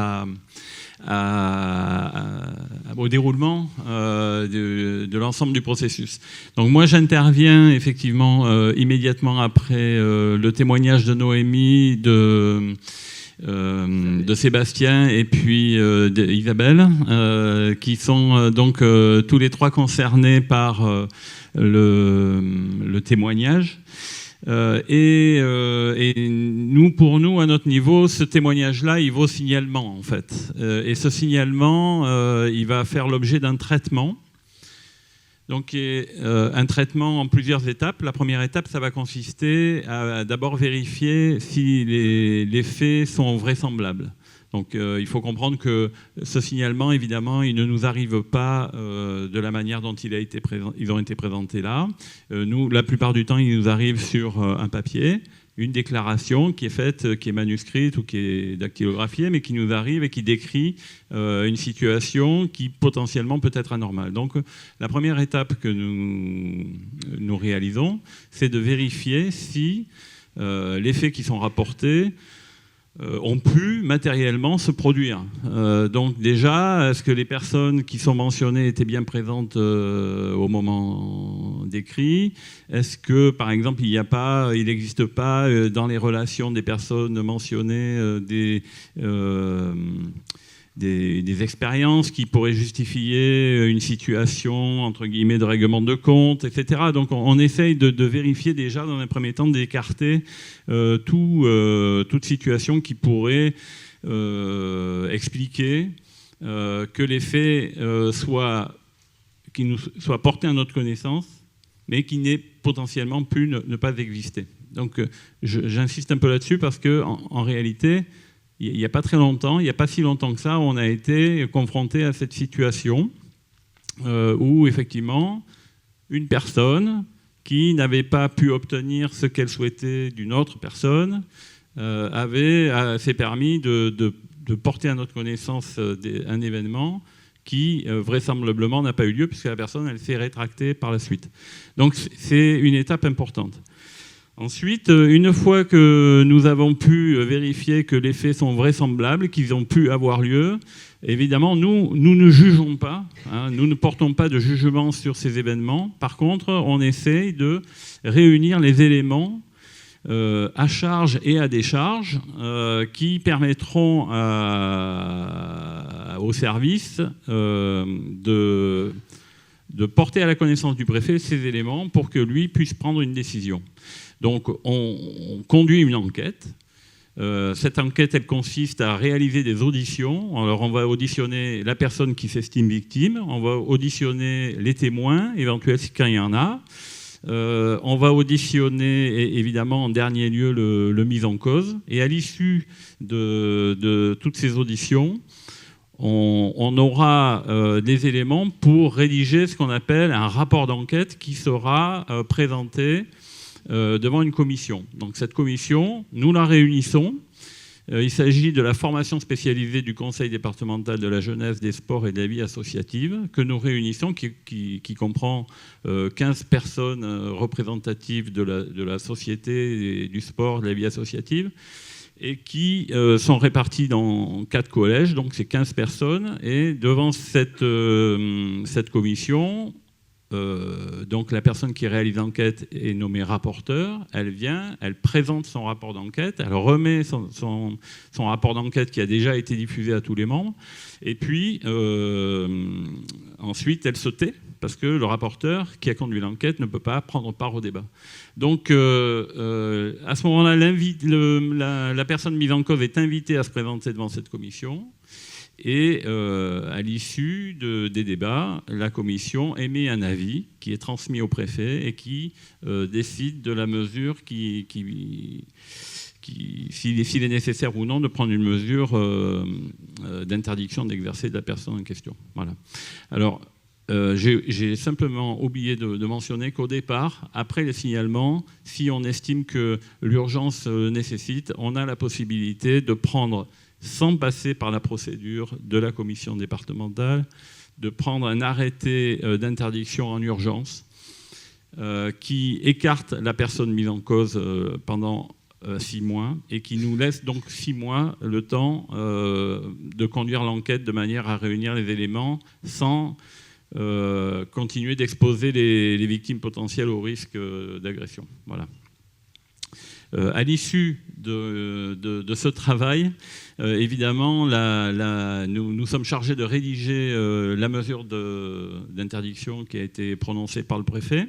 au déroulement de l'ensemble du processus. Donc moi j'interviens effectivement immédiatement après le témoignage de Noémie, de Sébastien et puis d'Isabelle, qui sont donc tous les trois concernés par le témoignage. Et pour nous, à notre niveau, ce témoignage-là, il vaut signalement, en fait. Et ce signalement, il va faire l'objet d'un traitement. Donc, un traitement en plusieurs étapes. La première étape, ça va consister à d'abord vérifier si les faits sont vraisemblables. Donc, il faut comprendre que ce signalement, évidemment, il ne nous arrive pas de la manière dont ils ont été présentés là. Nous, la plupart du temps, il nous arrive sur un papier, une déclaration qui est faite, qui est manuscrite ou qui est dactylographiée, mais qui nous arrive et qui décrit une situation qui potentiellement peut être anormale. Donc la première étape que nous réalisons, c'est de vérifier si les faits qui sont rapportés ont pu matériellement se produire. Donc déjà, est-ce que les personnes qui sont mentionnées étaient bien présentes au moment décrit? Est-ce que, par exemple, il n'existe pas dans les relations des personnes mentionnées des expériences qui pourraient justifier une situation, entre guillemets, de règlement de compte, etc. Donc on essaye de vérifier déjà, dans un premier temps, d'écarter toute situation qui pourrait expliquer que les faits soient portés à notre connaissance, mais qui n'aient potentiellement pu ne pas exister. Donc j'insiste un peu là-dessus parce qu'en réalité, il n'y a pas très longtemps, il n'y a pas si longtemps que ça, on a été confronté à cette situation où effectivement une personne qui n'avait pas pu obtenir ce qu'elle souhaitait d'une autre personne s'est permis de porter à notre connaissance un événement qui vraisemblablement n'a pas eu lieu puisque la personne elle s'est rétractée par la suite. Donc c'est une étape importante. Ensuite, une fois que nous avons pu vérifier que les faits sont vraisemblables, qu'ils ont pu avoir lieu, évidemment, nous ne jugeons pas, hein, nous ne portons pas de jugement sur ces événements. Par contre, on essaye de réunir les éléments à charge et à décharge qui permettront au service de porter à la connaissance du préfet ces éléments pour que lui puisse prendre une décision. Donc on conduit une enquête. Cette enquête, elle consiste à réaliser des auditions. Alors on va auditionner la personne qui s'estime victime, on va auditionner les témoins, éventuels quand il y en a. On va auditionner évidemment en dernier lieu le mis en cause. Et à l'issue de toutes ces auditions, on aura des éléments pour rédiger ce qu'on appelle un rapport d'enquête qui sera présenté devant une commission. Donc cette commission, nous la réunissons. Il s'agit de la formation spécialisée du Conseil départemental de la jeunesse, des sports et de la vie associative que nous réunissons, qui comprend 15 personnes représentatives de la société, et du sport, de la vie associative, et qui sont répartis dans 4 collèges, donc c'est 15 personnes. Et devant cette commission, donc la personne qui réalise l'enquête est nommée rapporteur, elle vient, elle présente son rapport d'enquête, elle remet son rapport d'enquête qui a déjà été diffusé à tous les membres, et puis ensuite elle se tait, parce que le rapporteur qui a conduit l'enquête ne peut pas prendre part au débat. Donc à ce moment-là, la personne mise en cause est invitée à se présenter devant cette commission. Et à l'issue des débats, la commission émet un avis qui est transmis au préfet et qui décide de la mesure s'il est nécessaire ou non de prendre une mesure d'interdiction d'exercer de la personne en question. Voilà. Alors, j'ai simplement oublié de mentionner qu'au départ, après le signalement, si on estime que l'urgence nécessite, on a la possibilité de prendre, sans passer par la procédure de la commission départementale, de prendre un arrêté d'interdiction en urgence qui écarte la personne mise en cause pendant 6 mois et qui nous laisse donc 6 mois le temps de conduire l'enquête de manière à réunir les éléments sans continuer d'exposer les victimes potentielles au risque d'agression. Voilà. À l'issue de ce travail, évidemment, nous sommes chargés de rédiger la mesure d'interdiction qui a été prononcée par le préfet.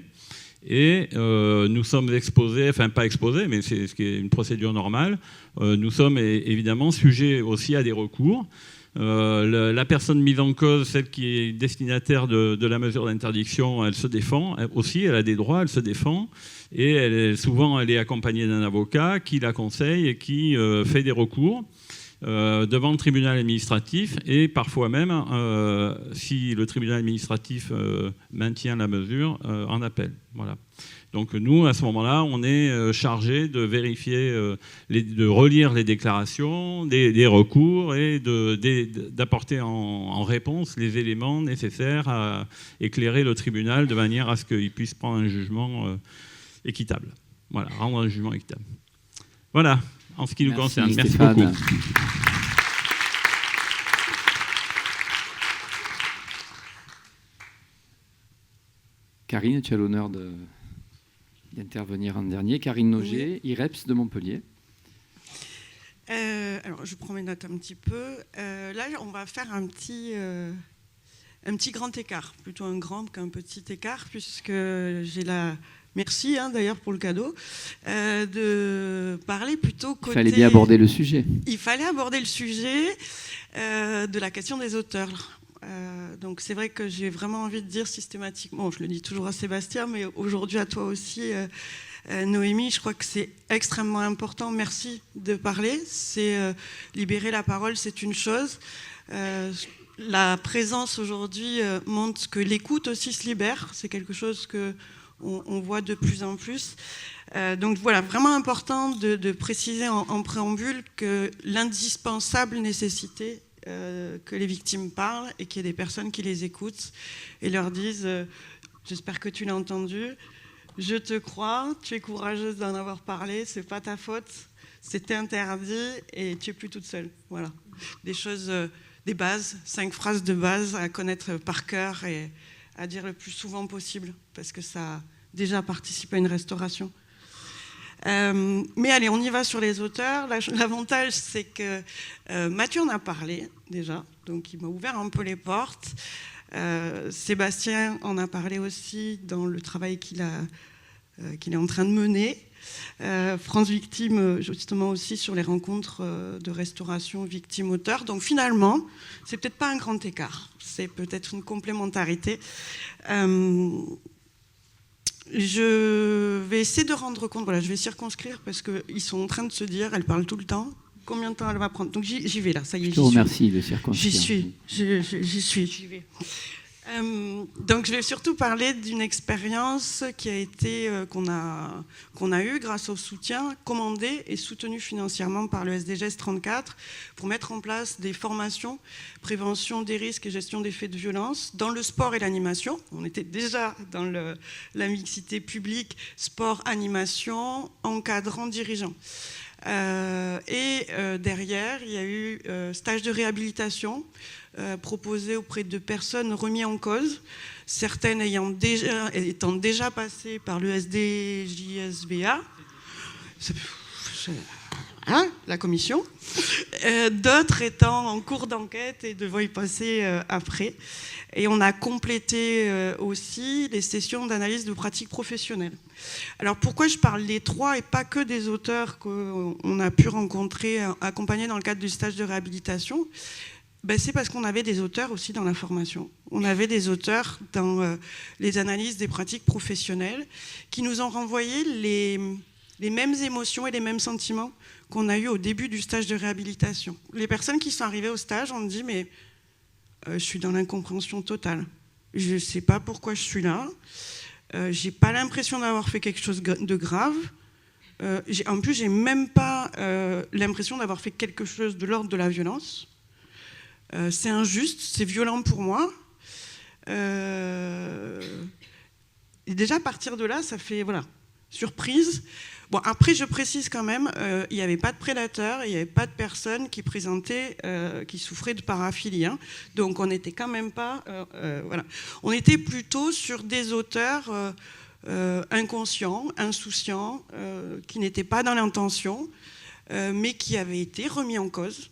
Et nous sommes exposés, enfin pas exposés, mais c'est ce qui est une procédure normale, nous sommes évidemment sujets aussi à des recours. La personne mise en cause, celle qui est destinataire de la mesure d'interdiction, elle se défend aussi, elle a des droits, elle se défend. Et souvent, elle est accompagnée d'un avocat qui la conseille et qui fait des recours devant le tribunal administratif. Et parfois même, si le tribunal administratif maintient la mesure, en appel. Voilà. Donc nous, à ce moment-là, on est chargé de vérifier, de relire les déclarations, des recours et d'apporter en réponse les éléments nécessaires à éclairer le tribunal de manière à ce qu'il puisse prendre un jugement équitable. Voilà, rendre un jugement équitable. Voilà, en ce qui nous concerne. Merci beaucoup. Karine, tu as l'honneur d'intervenir en dernier. Karine Noger, oui. IREPS de Montpellier. Alors, je prends mes notes un petit peu. Là, on va faire un petit grand écart, plutôt un grand qu'un petit écart, puisque j'ai la... Merci d'ailleurs pour le cadeau, de parler plutôt côté... Il fallait bien aborder le sujet. Il fallait aborder le sujet de la question des auteurs. Donc c'est vrai que j'ai vraiment envie de dire systématiquement, je le dis toujours à Sébastien, mais aujourd'hui à toi aussi, Noémie, je crois que c'est extrêmement important. Merci de parler. C'est libérer la parole, c'est une chose. La présence aujourd'hui montre que l'écoute aussi se libère. C'est quelque chose que on voit de plus en plus. Donc voilà, vraiment important de préciser en préambule que l'indispensable nécessité que les victimes parlent et qu'il y ait des personnes qui les écoutent et leur disent j'espère que tu l'as entendu, je te crois, tu es courageuse d'en avoir parlé, c'est pas ta faute, c'était interdit et tu es plus toute seule. Voilà, des choses, des bases, 5 phrases de base à connaître par cœur et à dire le plus souvent possible parce que ça a déjà participé à une restauration. Mais allez, on y va sur les auteurs. L'avantage, c'est que Mathieu en a parlé déjà, donc il m'a ouvert un peu les portes. Sébastien en a parlé aussi dans le travail qu'il est en train de mener. France Victime, justement aussi sur les rencontres de restauration victime-auteur. Donc finalement, c'est peut-être pas un grand écart, c'est peut-être une complémentarité. Je vais essayer de rendre compte, voilà, je vais circonscrire parce qu'ils sont en train de se dire, elle parle tout le temps, combien de temps elle va prendre. Donc j'y vais là, ça y est. Je te remercie de circonscrire. J'y vais. Donc je vais surtout parler d'une expérience qui a été, qu'on a eue grâce au soutien commandé et soutenu financièrement par le SDGS 34 pour mettre en place des formations, prévention des risques et gestion des faits de violence dans le sport et l'animation. On était déjà dans la mixité publique, sport, animation, encadrant, dirigeant. Derrière, il y a eu stage de réhabilitation proposé auprès de personnes remises en cause, certaines étant déjà passées par le SDJSVA, la commission, d'autres étant en cours d'enquête et devant y passer après. Et on a complété aussi les sessions d'analyse de pratiques professionnelles. Alors pourquoi je parle des 3 et pas que des auteurs qu'on a pu rencontrer, accompagner dans le cadre du stage de réhabilitation? C'est parce qu'on avait des auteurs aussi dans la formation. On avait des auteurs dans les analyses des pratiques professionnelles qui nous ont renvoyé les mêmes émotions et les mêmes sentiments qu'on a eu au début du stage de réhabilitation. Les personnes qui sont arrivées au stage ont dit mais je suis dans l'incompréhension totale. Je ne sais pas pourquoi je suis là. J'ai pas l'impression d'avoir fait quelque chose de grave. En plus, j'ai même pas l'impression d'avoir fait quelque chose de l'ordre de la violence. C'est injuste, c'est violent pour moi. Et déjà, à partir de là, ça fait, voilà, surprise. Bon, après, je précise quand même, il n'y avait pas de prédateurs, il n'y avait pas de personnes qui présentaient, qui souffraient de paraphilie. Hein. Donc, on n'était quand même pas... voilà. On était plutôt sur des auteurs inconscients, insouciants, qui n'étaient pas dans l'intention, mais qui avaient été remis en cause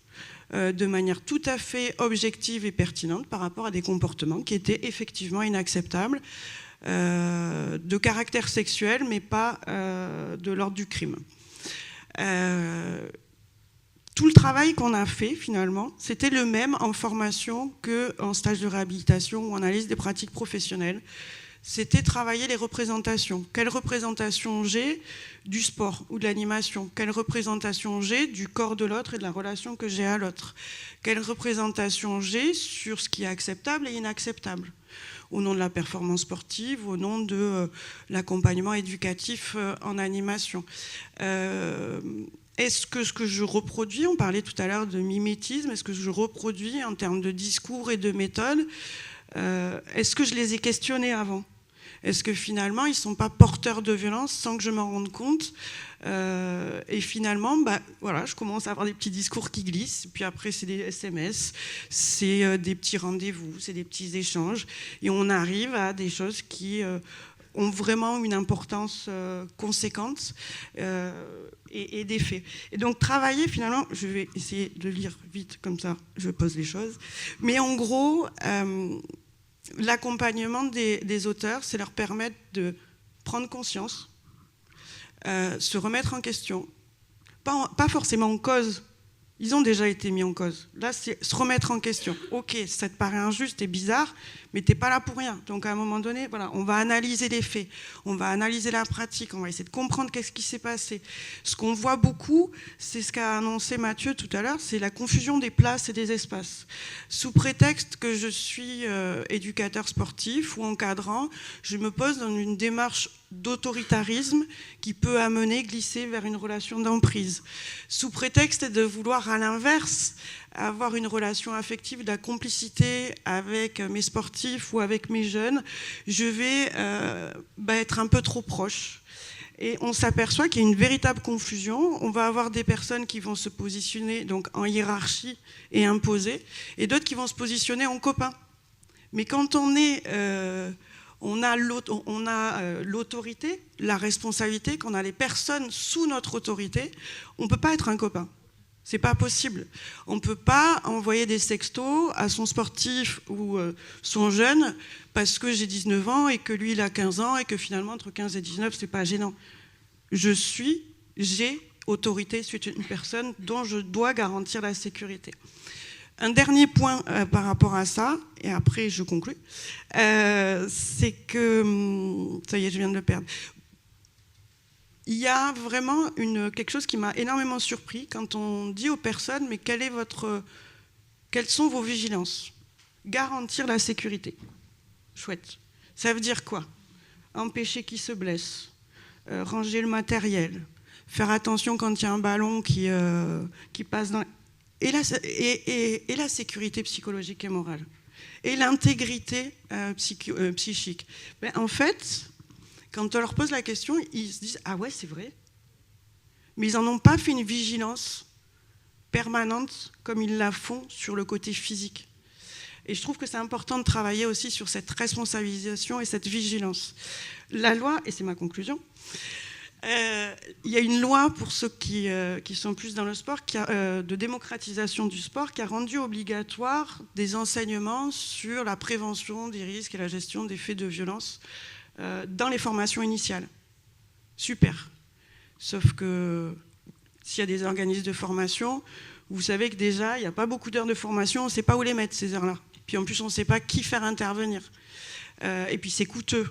de manière tout à fait objective et pertinente par rapport à des comportements qui étaient effectivement inacceptables, de caractère sexuel, mais pas de l'ordre du crime. Tout le travail qu'on a fait, finalement, c'était le même en formation qu'en stage de réhabilitation ou en analyse des pratiques professionnelles. C'était travailler les représentations. Quelle représentation j'ai du sport ou de l'animation? Quelle représentation j'ai du corps de l'autre et de la relation que j'ai à l'autre? Quelle représentation j'ai sur ce qui est acceptable et inacceptable au nom de la performance sportive, au nom de l'accompagnement éducatif en animation? Est-ce que ce que je reproduis, on parlait tout à l'heure de mimétisme, est-ce que je reproduis en termes de discours et de méthode, est-ce que je les ai questionnés avant? Est-ce que finalement, ils ne sont pas porteurs de violence sans que je m'en rende compte? Et finalement, voilà, je commence à avoir des petits discours qui glissent. Puis après, c'est des SMS, c'est des petits rendez-vous, c'est des petits échanges. Et on arrive à des choses qui ont vraiment une importance conséquente et des faits. Et donc, travailler, finalement, je vais essayer de lire vite, comme ça, je pose les choses. Mais en gros... l'accompagnement des auteurs, c'est leur permettre de prendre conscience, se remettre en question, pas forcément en cause Ils ont déjà été mis en cause. Là, c'est se remettre en question. Ok, ça te paraît injuste et bizarre, mais t'es pas là pour rien. Donc à un moment donné, voilà, on va analyser les faits, on va analyser la pratique, on va essayer de comprendre qu'est-ce qui s'est passé. Ce qu'on voit beaucoup, c'est ce qu'a annoncé Mathieu tout à l'heure, c'est la confusion des places et des espaces. Sous prétexte que je suis éducateur sportif ou encadrant, je me pose dans une démarche d'autoritarisme qui peut amener, glisser vers une relation d'emprise. Sous prétexte de vouloir, à l'inverse, avoir une relation affective, de la complicité avec mes sportifs ou avec mes jeunes, je vais être un peu trop proche. Et on s'aperçoit qu'il y a une véritable confusion. On va avoir des personnes qui vont se positionner donc en hiérarchie et imposer, et d'autres qui vont se positionner en copains. Mais quand on a l'autorité, la responsabilité, qu'on a les personnes sous notre autorité, on ne peut pas être un copain. C'est pas possible. On ne peut pas envoyer des sextos à son sportif ou son jeune parce que j'ai 19 ans et que lui il a 15 ans et que finalement entre 15 et 19 c'est pas gênant. J'ai autorité sur une personne dont je dois garantir la sécurité. Un dernier point par rapport à ça, et après je conclus, c'est que... ça y est, je viens de le perdre. Il y a vraiment quelque chose qui m'a énormément surpris quand on dit aux personnes, mais quelles sont vos vigilances? Garantir la sécurité. Chouette. Ça veut dire quoi? Empêcher qu'ils se blessent, ranger le matériel, faire attention quand il y a un ballon qui passe dans... Et la sécurité psychologique et morale. Et l'intégrité psychique. Ben, en fait... Quand on leur pose la question, ils se disent « Ah ouais, c'est vrai ». Mais ils n'en ont pas fait une vigilance permanente comme ils la font sur le côté physique. Et je trouve que c'est important de travailler aussi sur cette responsabilisation et cette vigilance. La loi, et c'est ma conclusion, il y a une loi pour ceux qui sont plus dans le sport, de démocratisation du sport, qui a rendu obligatoire des enseignements sur la prévention des risques et la gestion des faits de violence dans les formations initiales. Super. Sauf que s'il y a des organismes de formation, vous savez que déjà, il n'y a pas beaucoup d'heures de formation, on ne sait pas où les mettre, ces heures-là. Puis en plus, on ne sait pas qui faire intervenir. Et puis c'est coûteux.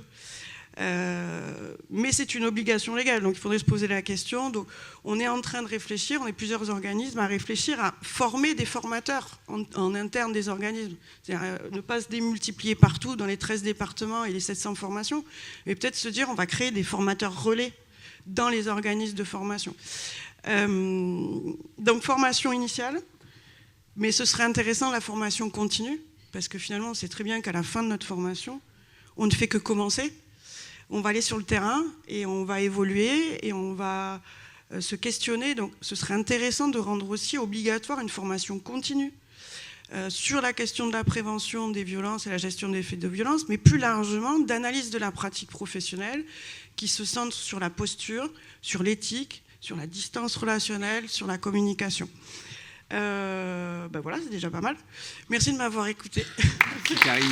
Mais c'est une obligation légale, donc il faudrait se poser la question. Donc, on est en train de réfléchir, on est plusieurs organismes à réfléchir à former des formateurs en interne des organismes. C'est-à-dire ne pas se démultiplier partout dans les 13 départements et les 700 formations, mais peut-être se dire on va créer des formateurs relais dans les organismes de formation. Donc formation initiale, mais ce serait intéressant la formation continue, parce que finalement on sait très bien qu'à la fin de notre formation, on ne fait que commencer. On va aller sur le terrain et on va évoluer et on va se questionner. Donc ce serait intéressant de rendre aussi obligatoire une formation continue sur la question de la prévention des violences et la gestion des faits de violence, mais plus largement d'analyse de la pratique professionnelle qui se centre sur la posture, sur l'éthique, sur la distance relationnelle, sur la communication. Voilà, c'est déjà pas mal. Merci de m'avoir écouté. Merci Karine.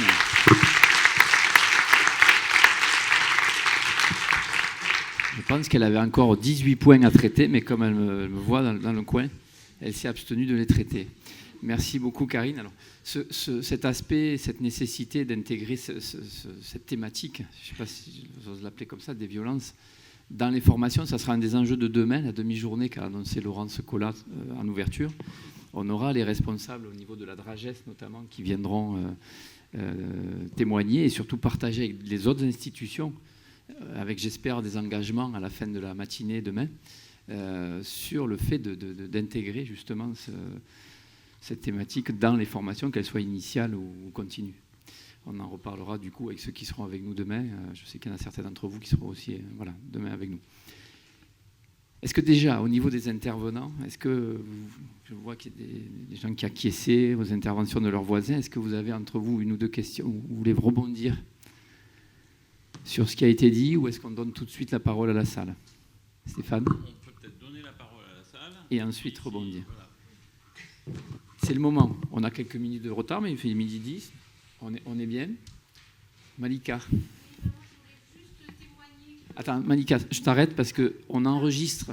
Je pense qu'elle avait encore 18 points à traiter, mais comme elle me voit dans le coin, elle s'est abstenue de les traiter. Merci beaucoup Karine. Alors, cet aspect, cette nécessité d'intégrer cette thématique, je ne sais pas si j'ose l'appeler comme ça, des violences, dans les formations, ça sera un des enjeux de demain, la demi-journée qu'a annoncé Laurence Collat en ouverture. On aura les responsables au niveau de la Dragès notamment qui viendront témoigner et surtout partager avec les autres institutions, avec j'espère des engagements à la fin de la matinée demain, sur le fait d'intégrer justement cette thématique dans les formations, qu'elles soient initiales ou continues. On en reparlera du coup avec ceux qui seront avec nous demain. Je sais qu'il y en a certains d'entre vous qui seront aussi demain avec nous. Est-ce que déjà, au niveau des intervenants, est-ce que je vois qu'il y a des gens qui acquiesçaient aux interventions de leurs voisins, est-ce que vous avez entre vous une ou deux questions, ou vous voulez rebondir sur ce qui a été dit, ou est-ce qu'on donne tout de suite la parole à la salle? Stéphane? On peut peut-être donner la parole à la salle. Et ensuite rebondir. Voilà. C'est le moment. On a quelques minutes de retard, mais il fait 12h10. On est bien. Malika. Attends, Malika, je t'arrête parce qu'on enregistre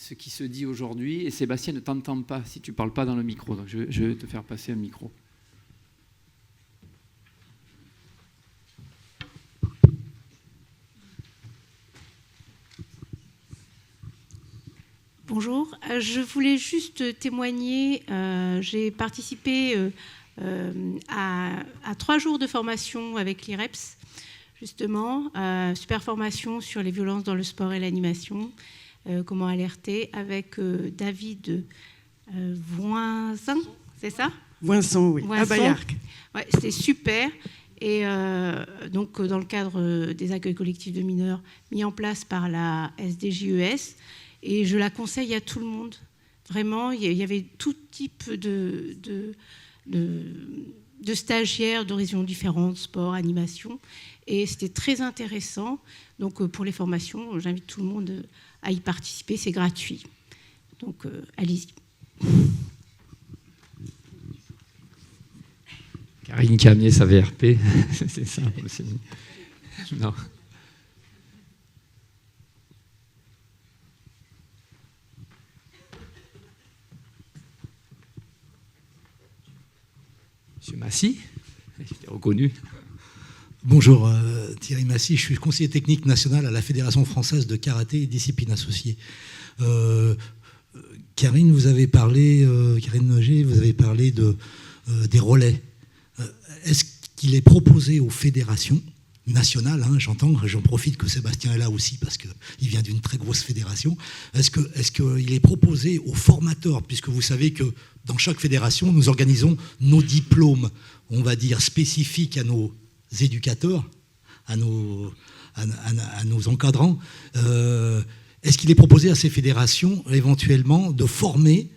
ce qui se dit aujourd'hui. Et Sébastien ne t'entend pas si tu ne parles pas dans le micro. Donc je vais te faire passer un micro. Bonjour, je voulais juste témoigner. J'ai participé à 3 jours de formation avec l'IREPS, justement, super formation sur les violences dans le sport et l'animation, comment alerter, avec David Voinsin, c'est ça ? Voinson, oui, à Bayarc. Ouais, c'était super. Et donc, dans le cadre des accueils collectifs de mineurs mis en place par la SDJES, et je la conseille à tout le monde. Vraiment, il y avait tout type de stagiaires d'horizons différentes, sport, animation, et c'était très intéressant. Donc, pour les formations, j'invite tout le monde à y participer, c'est gratuit. Donc, allez-y. Karine qui a amené sa VRP, c'est simple. Non. Monsieur Massy, j'étais reconnu. Bonjour, Thierry Massy, je suis conseiller technique national à la Fédération française de karaté et disciplines associées. Karine, vous avez parlé, Karine Noger, vous avez parlé des relais. Est-ce qu'il est proposé aux fédérations nationales, j'en profite que Sébastien est là aussi parce qu'il vient d'une très grosse fédération, est-ce qu'il est proposé aux formateurs, puisque vous savez que dans chaque fédération, nous organisons nos diplômes, on va dire spécifiques à nos éducateurs, à nos encadrants, est-ce qu'il est proposé à ces fédérations éventuellement de former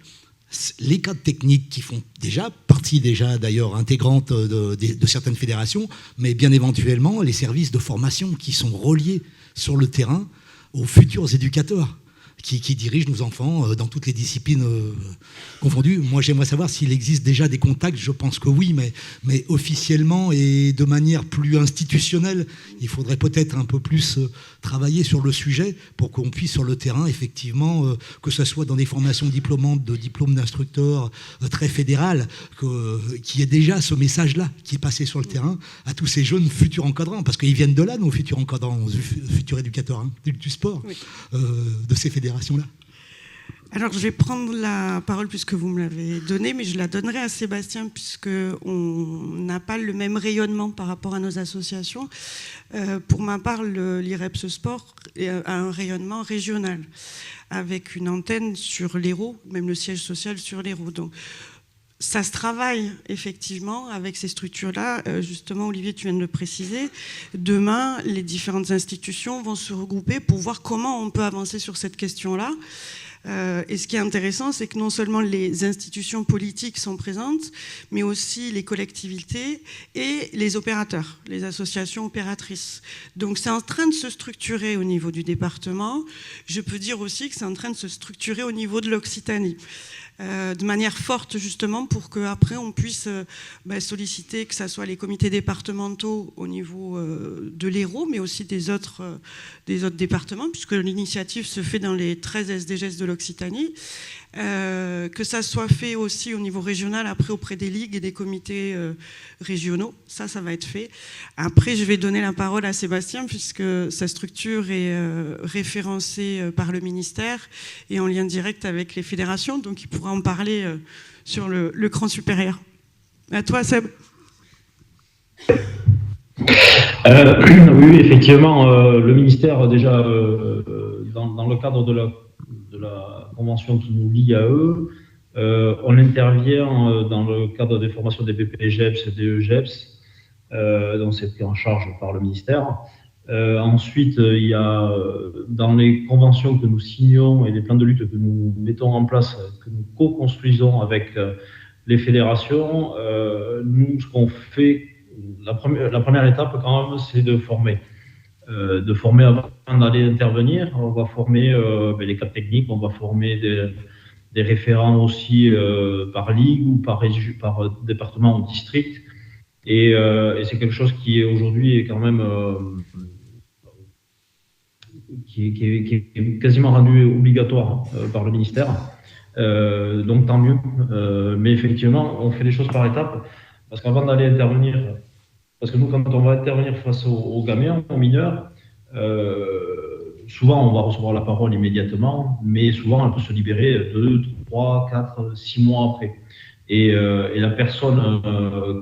les cadres techniques qui font déjà partie d'ailleurs intégrante de certaines fédérations, mais bien éventuellement les services de formation qui sont reliés sur le terrain aux futurs éducateurs qui dirigent nos enfants dans toutes les disciplines confondues. Moi, j'aimerais savoir s'il existe déjà des contacts. Je pense que oui, mais officiellement et de manière plus institutionnelle, il faudrait peut-être un peu plus travailler sur le sujet pour qu'on puisse sur le terrain, effectivement, que ce soit dans des formations diplômantes, de diplômes d'instructeurs très fédérales, qu'il y ait déjà ce message-là qui est passé sur le terrain à tous ces jeunes futurs encadrants, parce qu'ils viennent de là, nos futurs encadrants, futurs éducateurs du sport, oui. De ces fédérations-là. Alors, je vais prendre la parole puisque vous me l'avez donnée, mais je la donnerai à Sébastien puisqu'on n'a pas le même rayonnement par rapport à nos associations. Pour ma part, l'IREPS Sport a un rayonnement régional avec une antenne sur l'Hérault, même le siège social sur l'Hérault. Donc, ça se travaille effectivement avec ces structures-là. Justement, Olivier, tu viens de le préciser. Demain, les différentes institutions vont se regrouper pour voir comment on peut avancer sur cette question-là. Et ce qui est intéressant, c'est que non seulement les institutions politiques sont présentes, mais aussi les collectivités et les opérateurs, les associations opératrices. Donc c'est en train de se structurer au niveau du département. Je peux dire aussi que c'est en train de se structurer au niveau de l'Occitanie. De manière forte justement pour qu'après on puisse solliciter que ce soit les comités départementaux au niveau de l'Hérault, mais aussi des autres départements, puisque l'initiative se fait dans les 13 SDGs de l'Occitanie, que ça soit fait aussi au niveau régional, après auprès des ligues et des comités régionaux, ça va être fait. Après, je vais donner la parole à Sébastien, puisque sa structure est référencée par le ministère et en lien direct avec les fédérations, donc il pourra en parler sur le cran supérieur. À toi, Seb. Oui, effectivement, le ministère, déjà, dans le cadre de la convention qui nous lie à eux, on intervient dans le cadre des formations des BPGEPS et des EGEPS, donc c'est pris en charge par le ministère. Ensuite, il y a dans les conventions que nous signons et les plans de lutte que nous mettons en place, que nous co-construisons avec les fédérations, nous, ce qu'on fait, la première étape quand même, c'est de former. Avant d'aller intervenir, on va former les cadres techniques, on va former des référents aussi par ligue ou par département ou district. Et c'est quelque chose qui aujourd'hui est quand même est quasiment rendu obligatoire par le ministère. Donc tant mieux. Mais effectivement, on fait les choses par étapes. Parce qu'avant d'aller intervenir, parce que nous, quand on va intervenir face aux gamins, aux mineurs, souvent on va recevoir la parole immédiatement, mais souvent elle peut se libérer 2, 3, 4, 6 mois après. Et la personne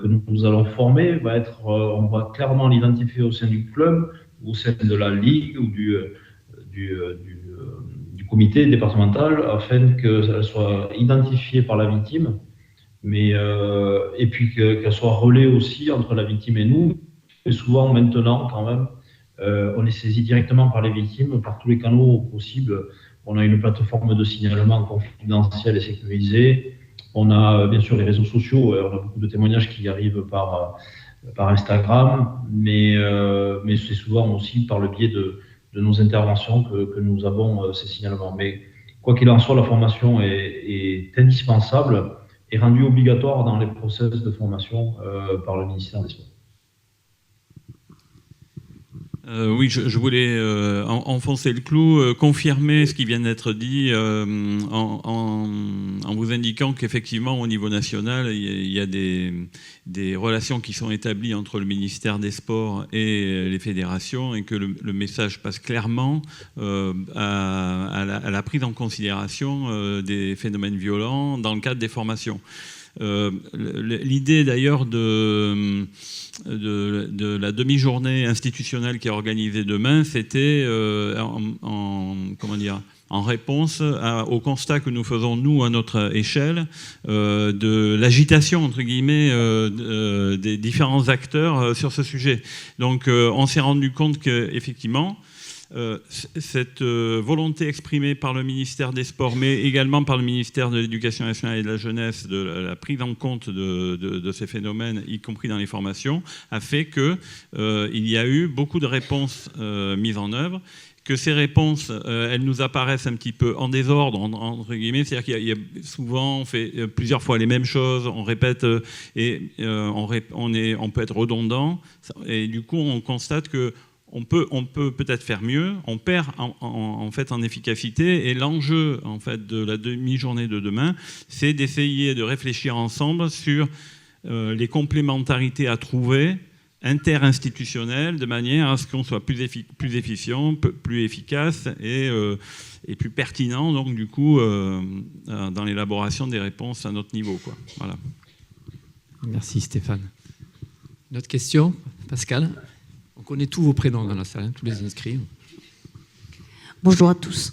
que nous allons former va être, on va clairement l'identifier au sein du club, au sein de la ligue ou du comité départemental, afin qu'elle soit identifiée par la victime, et puis qu'elle soit relais aussi entre la victime et nous. Et souvent maintenant, quand même, on est saisi directement par les victimes, par tous les canaux possibles. On a une plateforme de signalement confidentielle et sécurisée. On a bien sûr les réseaux sociaux, on a beaucoup de témoignages qui arrivent par Instagram, mais c'est souvent aussi par le biais de nos interventions que nous avons ces signalements. Mais quoi qu'il en soit, la formation est indispensable et rendue obligatoire dans les process de formation par le ministère des Sports. Oui, je voulais enfoncer le clou, confirmer ce qui vient d'être dit en vous indiquant qu'effectivement au niveau national, il y a des relations qui sont établies entre le ministère des Sports et les fédérations et que le message passe clairement à la prise en considération des phénomènes violents dans le cadre des formations. L'idée d'ailleurs de la demi-journée institutionnelle qui est organisée demain, c'était en réponse au constat que nous faisons, nous, à notre échelle, de l'agitation, entre guillemets, des différents acteurs sur ce sujet. Donc, on s'est rendu compte qu'effectivement, cette volonté exprimée par le ministère des Sports, mais également par le ministère de l'Éducation nationale et de la jeunesse, de la prise en compte de ces phénomènes, y compris dans les formations, a fait qu'il y a eu beaucoup de réponses mises en œuvre, que ces réponses, elles nous apparaissent un petit peu en désordre, entre guillemets, c'est-à-dire qu'il y a souvent, on fait plusieurs fois les mêmes choses, on répète, et on peut être redondant, et du coup, on constate que on peut peut-être faire mieux, on perd en fait en efficacité, et l'enjeu en fait de la demi-journée de demain, c'est d'essayer de réfléchir ensemble sur les complémentarités à trouver interinstitutionnelles, de manière à ce qu'on soit plus efficient, plus efficace et plus pertinent, donc du coup dans l'élaboration des réponses à notre niveau, quoi. Voilà. Merci Stéphane. Une autre question, Pascal? On connaît tous vos prénoms dans la salle, tous les inscrits. Bonjour à tous.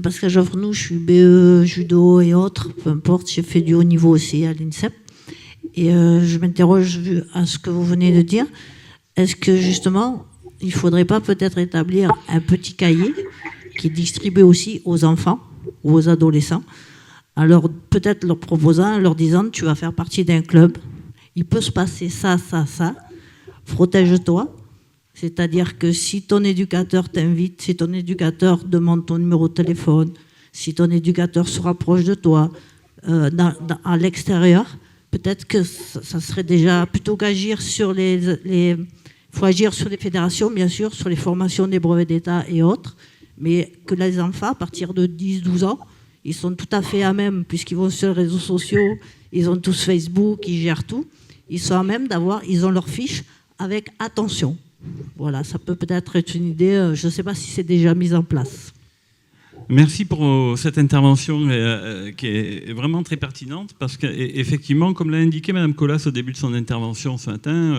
Pascal Geoffrenou, je suis BE, judo et autres, peu importe, j'ai fait du haut niveau aussi à l'INSEP. Et je m'interroge à ce que vous venez de dire. Est-ce que justement, il ne faudrait pas peut-être établir un petit cahier qui est distribué aussi aux enfants ou aux adolescents, alors peut-être leur proposant, leur disant, tu vas faire partie d'un club, il peut se passer ça, ça, ça, protège-toi. C'est-à-dire que si ton éducateur t'invite, si ton éducateur demande ton numéro de téléphone, si ton éducateur se rapproche de toi à l'extérieur, peut-être que ça serait déjà, plutôt qu'agir sur il faut agir sur les fédérations, bien sûr, sur les formations des brevets d'État et autres, mais que les enfants, à partir de 10-12 ans, ils sont tout à fait à même, puisqu'ils vont sur les réseaux sociaux, ils ont tous Facebook, ils gèrent tout, ils sont à même ils ont leurs fiches avec attention. Voilà, ça peut peut-être être une idée, je ne sais pas si c'est déjà mis en place. Merci pour cette intervention qui est vraiment très pertinente, parce qu'effectivement, comme l'a indiqué Mme Colas au début de son intervention ce matin,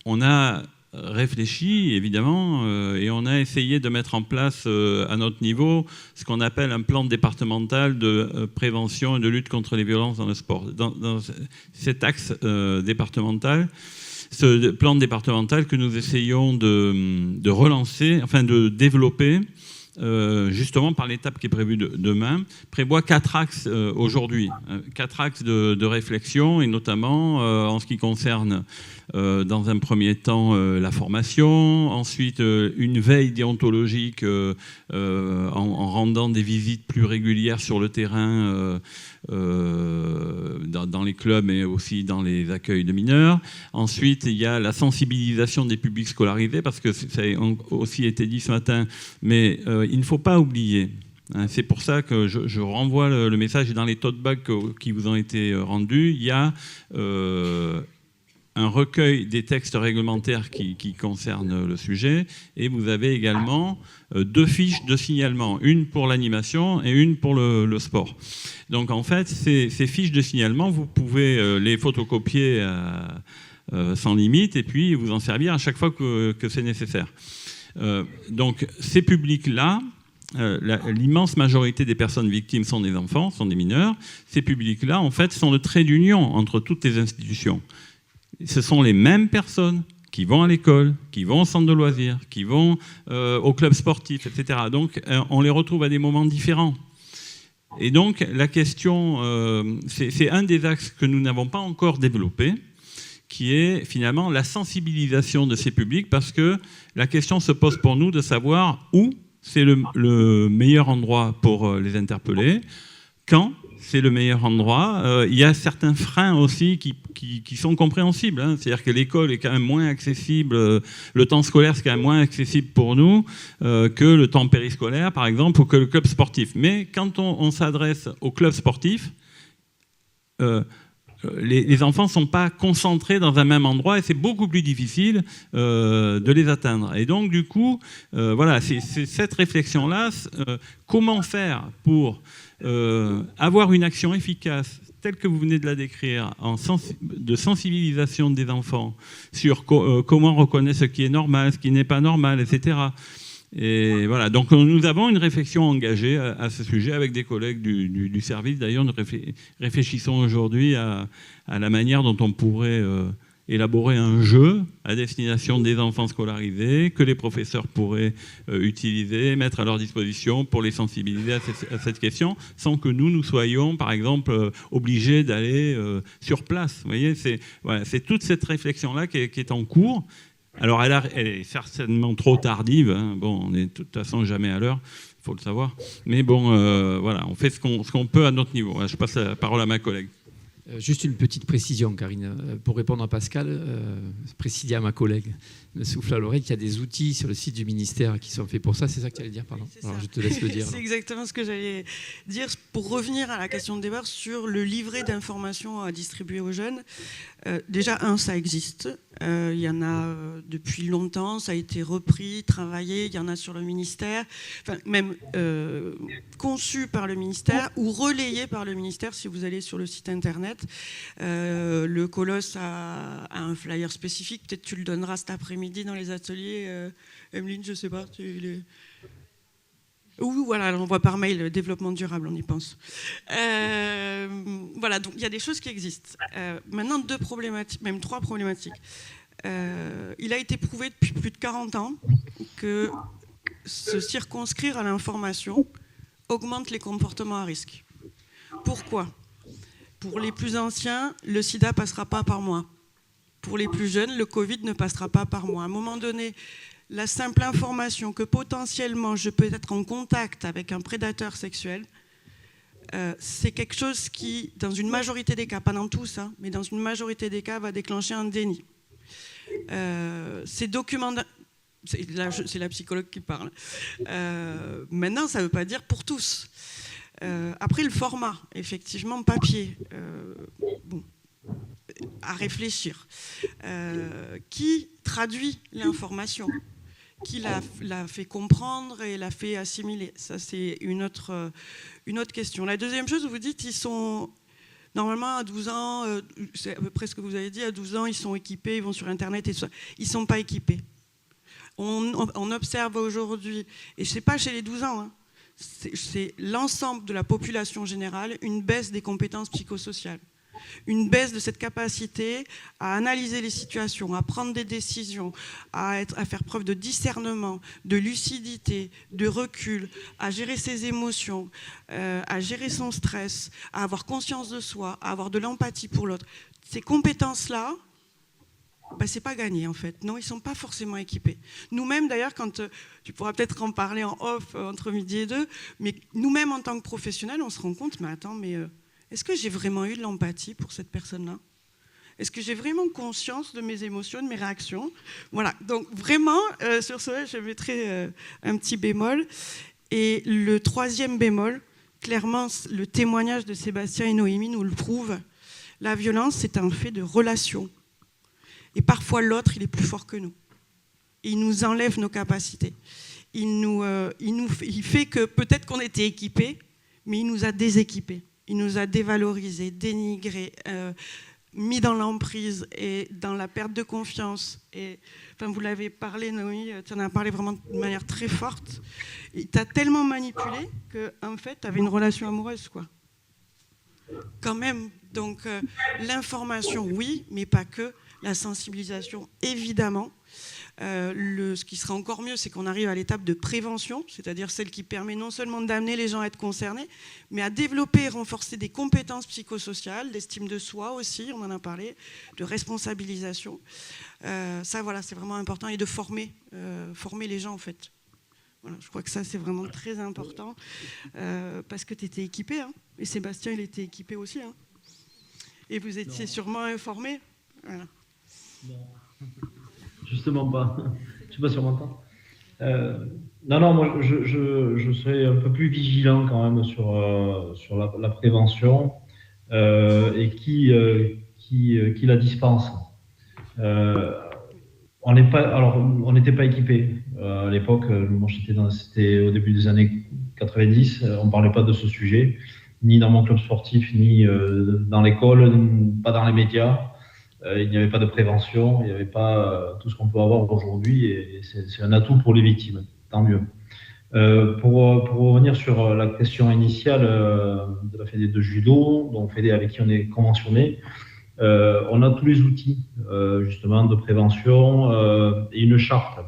on a réfléchi, évidemment, et on a essayé de mettre en place à notre niveau ce qu'on appelle un plan départemental de prévention et de lutte contre les violences dans le sport. Dans cet axe départemental, ce plan départemental que nous essayons de relancer, enfin de développer, justement par l'étape qui est prévue demain, prévoit 4 axes aujourd'hui, 4 axes de réflexion, et notamment en ce qui concerne dans un premier temps la formation, ensuite une veille déontologique en rendant des visites plus régulières sur le terrain dans les clubs, mais aussi dans les accueils de mineurs. Ensuite, il y a la sensibilisation des publics scolarisés, parce que ça a aussi été dit ce matin, mais il ne faut pas oublier. C'est pour ça que je renvoie le message, et dans les tote bags qui vous ont été rendus, il y a un recueil des textes réglementaires qui concernent le sujet, et vous avez également 2 fiches de signalement, une pour l'animation et une pour le sport. Donc en fait, ces fiches de signalement, vous pouvez les photocopier sans limite, et puis vous en servir à chaque fois que c'est nécessaire. Donc ces publics-là, l'immense majorité des personnes victimes sont des enfants, sont des mineurs. Ces publics-là, en fait, sont le trait d'union entre toutes les institutions. Ce sont les mêmes personnes qui vont à l'école, qui vont au centre de loisirs, qui vont au club sportif, etc. Donc, on les retrouve à des moments différents. Et donc, la question, c'est un des axes que nous n'avons pas encore développé, qui est finalement la sensibilisation de ces publics, parce que la question se pose pour nous de savoir où c'est le meilleur endroit pour les interpeller, quand c'est le meilleur endroit. Il y a certains freins aussi qui sont compréhensibles. C'est-à-dire que l'école est quand même moins accessible, le temps scolaire c'est quand même moins accessible pour nous que le temps périscolaire, par exemple, ou que le club sportif. Mais quand on s'adresse au club sportif, les enfants ne sont pas concentrés dans un même endroit, et c'est beaucoup plus difficile de les atteindre. Et donc, du coup, voilà, c'est cette réflexion-là. Comment faire pour avoir une action efficace, telle que vous venez de la décrire, de sensibilisation des enfants sur comment reconnaître ce qui est normal, ce qui n'est pas normal, etc. Et voilà, donc nous avons une réflexion engagée à ce sujet avec des collègues du service. D'ailleurs, nous réfléchissons aujourd'hui à la manière dont on pourrait élaborer un jeu à destination des enfants scolarisés que les professeurs pourraient utiliser, mettre à leur disposition pour les sensibiliser à cette question, sans que nous soyons, par exemple, obligés d'aller sur place. Vous voyez, c'est toute cette réflexion-là qui est en cours. Alors, elle est certainement trop tardive. Bon, on n'est de toute façon jamais à l'heure, il faut le savoir. Mais bon, voilà, on fait ce qu'on peut à notre niveau. Je passe la parole à ma collègue. Juste une petite précision, Karine, pour répondre à Pascal, préciser à ma collègue, me souffle à l'oreille qu'il y a des outils sur le site du ministère qui sont faits pour ça. C'est ça que tu allais dire, pardon. Alors, je te laisse le dire. C'est exactement ce que j'allais dire. Pour revenir à la question de départ sur le livret d'informations à distribuer aux jeunes, déjà, ça existe. Il y en a depuis longtemps, ça a été repris, travaillé, il y en a sur le ministère, enfin, même conçu par le ministère ou relayé par le ministère si vous allez sur le site internet. Le Colosse a un flyer spécifique, peut-être tu le donneras cet après-midi dans les ateliers, Emeline, je ne sais pas. Ou voilà, l'envoi par mail, développement durable, on y pense. Voilà, donc il y a des choses qui existent. Maintenant, 2 problématiques, même 3 problématiques. Il a été prouvé depuis plus de 40 ans que se circonscrire à l'information augmente les comportements à risque. Pourquoi ? Pour les plus anciens, le sida ne passera pas par moi. Pour les plus jeunes, le Covid ne passera pas par moi. À un moment donné, la simple information que potentiellement je peux être en contact avec un prédateur sexuel, c'est quelque chose qui, dans une majorité des cas, pas dans tous, mais dans une majorité des cas, va déclencher un déni. Ces documents, c'est la psychologue qui parle. Maintenant, ça ne veut pas dire pour tous. Après, le format, effectivement, papier, bon, à réfléchir. Qui traduit l'information ? Qui l'a fait comprendre et l'a fait assimiler ? Ça, c'est une autre question. La deuxième chose, vous dites, ils sont normalement à 12 ans, c'est à peu près ce que vous avez dit, à 12 ans, ils sont équipés, ils vont sur Internet et tout ça. Ils ne sont pas équipés. On observe aujourd'hui, et ce n'est pas chez les 12 ans, c'est l'ensemble de la population générale, une baisse des compétences psychosociales. Une baisse de cette capacité à analyser les situations, à prendre des décisions, à faire preuve de discernement, de lucidité, de recul, à gérer ses émotions, à gérer son stress, à avoir conscience de soi, à avoir de l'empathie pour l'autre. Ces compétences-là, c'est pas gagné en fait. Non, ils sont pas forcément équipés. Nous-mêmes d'ailleurs, quand tu pourras peut-être en parler en off entre midi et 2, mais nous-mêmes en tant que professionnels, on se rend compte, mais attends, est-ce que j'ai vraiment eu de l'empathie pour cette personne-là? Est-ce que j'ai vraiment conscience de mes émotions, de mes réactions? Voilà, donc vraiment, sur ce, je mettrai un petit bémol. Et le troisième bémol, clairement, le témoignage de Sébastien et Noémie nous le prouve. La violence, c'est un fait de relation. Et parfois, l'autre, il est plus fort que nous. Il nous enlève nos capacités. Il fait que peut-être qu'on était équipés, mais il nous a déséquipés. Il nous a dévalorisés, dénigrés, mis dans l'emprise et dans la perte de confiance. Et, enfin, vous l'avez parlé, Noémie, tu en as parlé vraiment de manière très forte. Il t'a tellement manipulé qu'en fait, tu avais une relation amoureuse, quoi. Quand même. Donc, l'information, oui, mais pas que. La sensibilisation, évidemment. Ce qui serait encore mieux, c'est qu'on arrive à l'étape de prévention, c'est-à-dire celle qui permet non seulement d'amener les gens à être concernés, mais à développer et renforcer des compétences psychosociales, d'estime de soi aussi, on en a parlé, de responsabilisation. Ça, voilà, c'est vraiment important, et de former les gens, en fait. Voilà, je crois que ça, c'est vraiment très important, parce que tu étais équipé, hein, et Sébastien, il était équipé aussi. Hein, et vous étiez sûrement informé. Voilà. Non. Justement pas. Je ne sais pas si on m'entend. Non, moi, je serais un peu plus vigilant quand même sur la prévention et qui la dispense. On n'était pas équipés. À l'époque, moi, c'était au début des années 90, on ne parlait pas de ce sujet, ni dans mon club sportif, ni dans l'école, pas dans les médias. Il n'y avait pas de prévention, il n'y avait pas tout ce qu'on peut avoir aujourd'hui, et c'est un atout pour les victimes, tant mieux. Pour revenir sur la question initiale de la Fédé de judo, donc Fédé avec qui on est conventionné, on a tous les outils justement de prévention et une charte.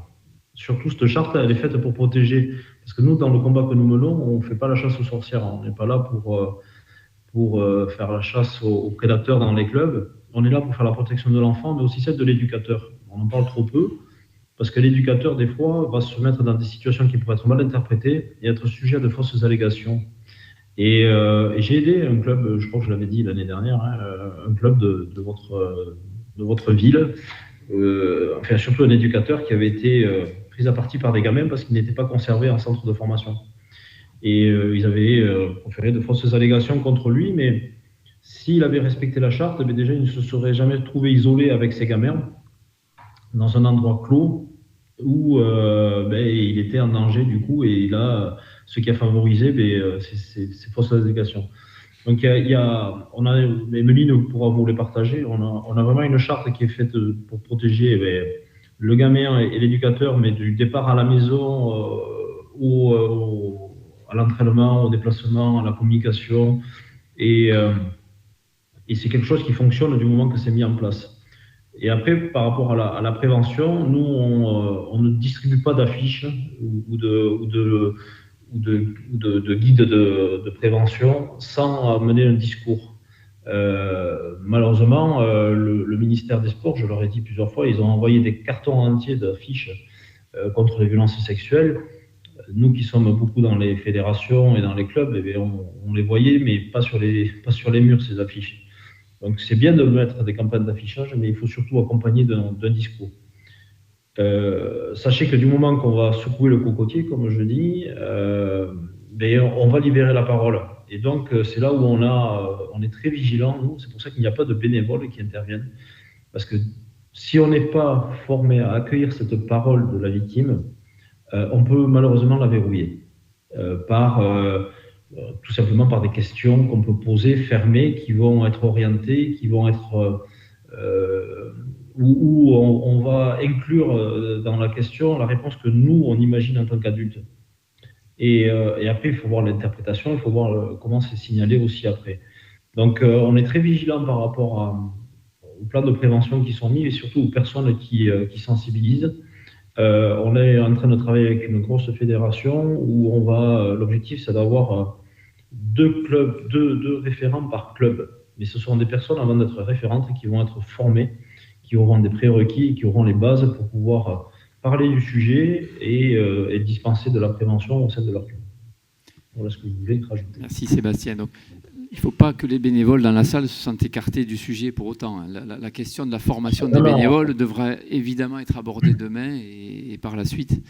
Surtout cette charte, elle est faite pour protéger, parce que nous, dans le combat que nous menons, on ne fait pas la chasse aux sorcières, on n'est pas là pour faire la chasse aux prédateurs dans les clubs. On est là pour faire la protection de l'enfant, mais aussi celle de l'éducateur. On en parle trop peu, parce que l'éducateur, des fois, va se mettre dans des situations qui pourraient être mal interprétées et être sujet à de fausses allégations. Et j'ai aidé un club, je crois que je l'avais dit l'année dernière, hein, un club de votre ville, enfin surtout un éducateur qui avait été pris à partie par des gamins parce qu'il n'était pas conservé en centre de formation. Et ils avaient proféré de fausses allégations contre lui, mais s'il avait respecté la charte, eh déjà, il ne se serait jamais trouvé isolé avec ses gamins dans un endroit clos où il était en danger du coup, et là, ce qui a favorisé ces fausses allégations. Donc, Emeline pourra vous les partager, on a vraiment une charte qui est faite pour protéger le gamin et l'éducateur, mais du départ à la maison, à l'entraînement, au déplacement, à la communication, et c'est quelque chose qui fonctionne du moment que c'est mis en place. Et après, par rapport à la prévention, nous, on ne distribue pas d'affiches ou de guides de prévention sans mener un discours. Malheureusement, le ministère des Sports, je leur ai dit plusieurs fois, ils ont envoyé des cartons entiers d'affiches contre les violences sexuelles. Nous qui sommes beaucoup dans les fédérations et dans les clubs, on les voyait, mais pas sur les murs, ces affiches. Donc c'est bien de mettre des campagnes d'affichage, mais il faut surtout accompagner d'un discours. Sachez que du moment qu'on va secouer le cocotier, comme je dis, on va libérer la parole. Et donc c'est là où on est très vigilant, nous. C'est pour ça qu'il n'y a pas de bénévoles qui interviennent. Parce que si on n'est pas formé à accueillir cette parole de la victime, on peut malheureusement la verrouiller tout simplement par des questions qu'on peut poser fermées, qui vont être orientées, qui vont être où on va inclure dans la question la réponse que nous on imagine en tant qu'adultes. Et après il faut voir l'interprétation, il faut voir comment c'est signalé aussi après. Donc on est très vigilant par rapport aux plans de prévention qui sont mis et surtout aux personnes qui sensibilisent. On est en train de travailler avec une grosse fédération où l'objectif c'est d'avoir deux référents par club. Mais ce sont des personnes avant d'être référentes qui vont être formées, qui auront des prérequis et qui auront les bases pour pouvoir parler du sujet et dispenser de la prévention au sein de leur club. Voilà ce que je voulais rajouter. Merci Sébastien. Donc, il ne faut pas que les bénévoles dans la salle se sentent écartés du sujet pour autant. La question de la formation des bénévoles devrait évidemment être abordée demain et par la suite.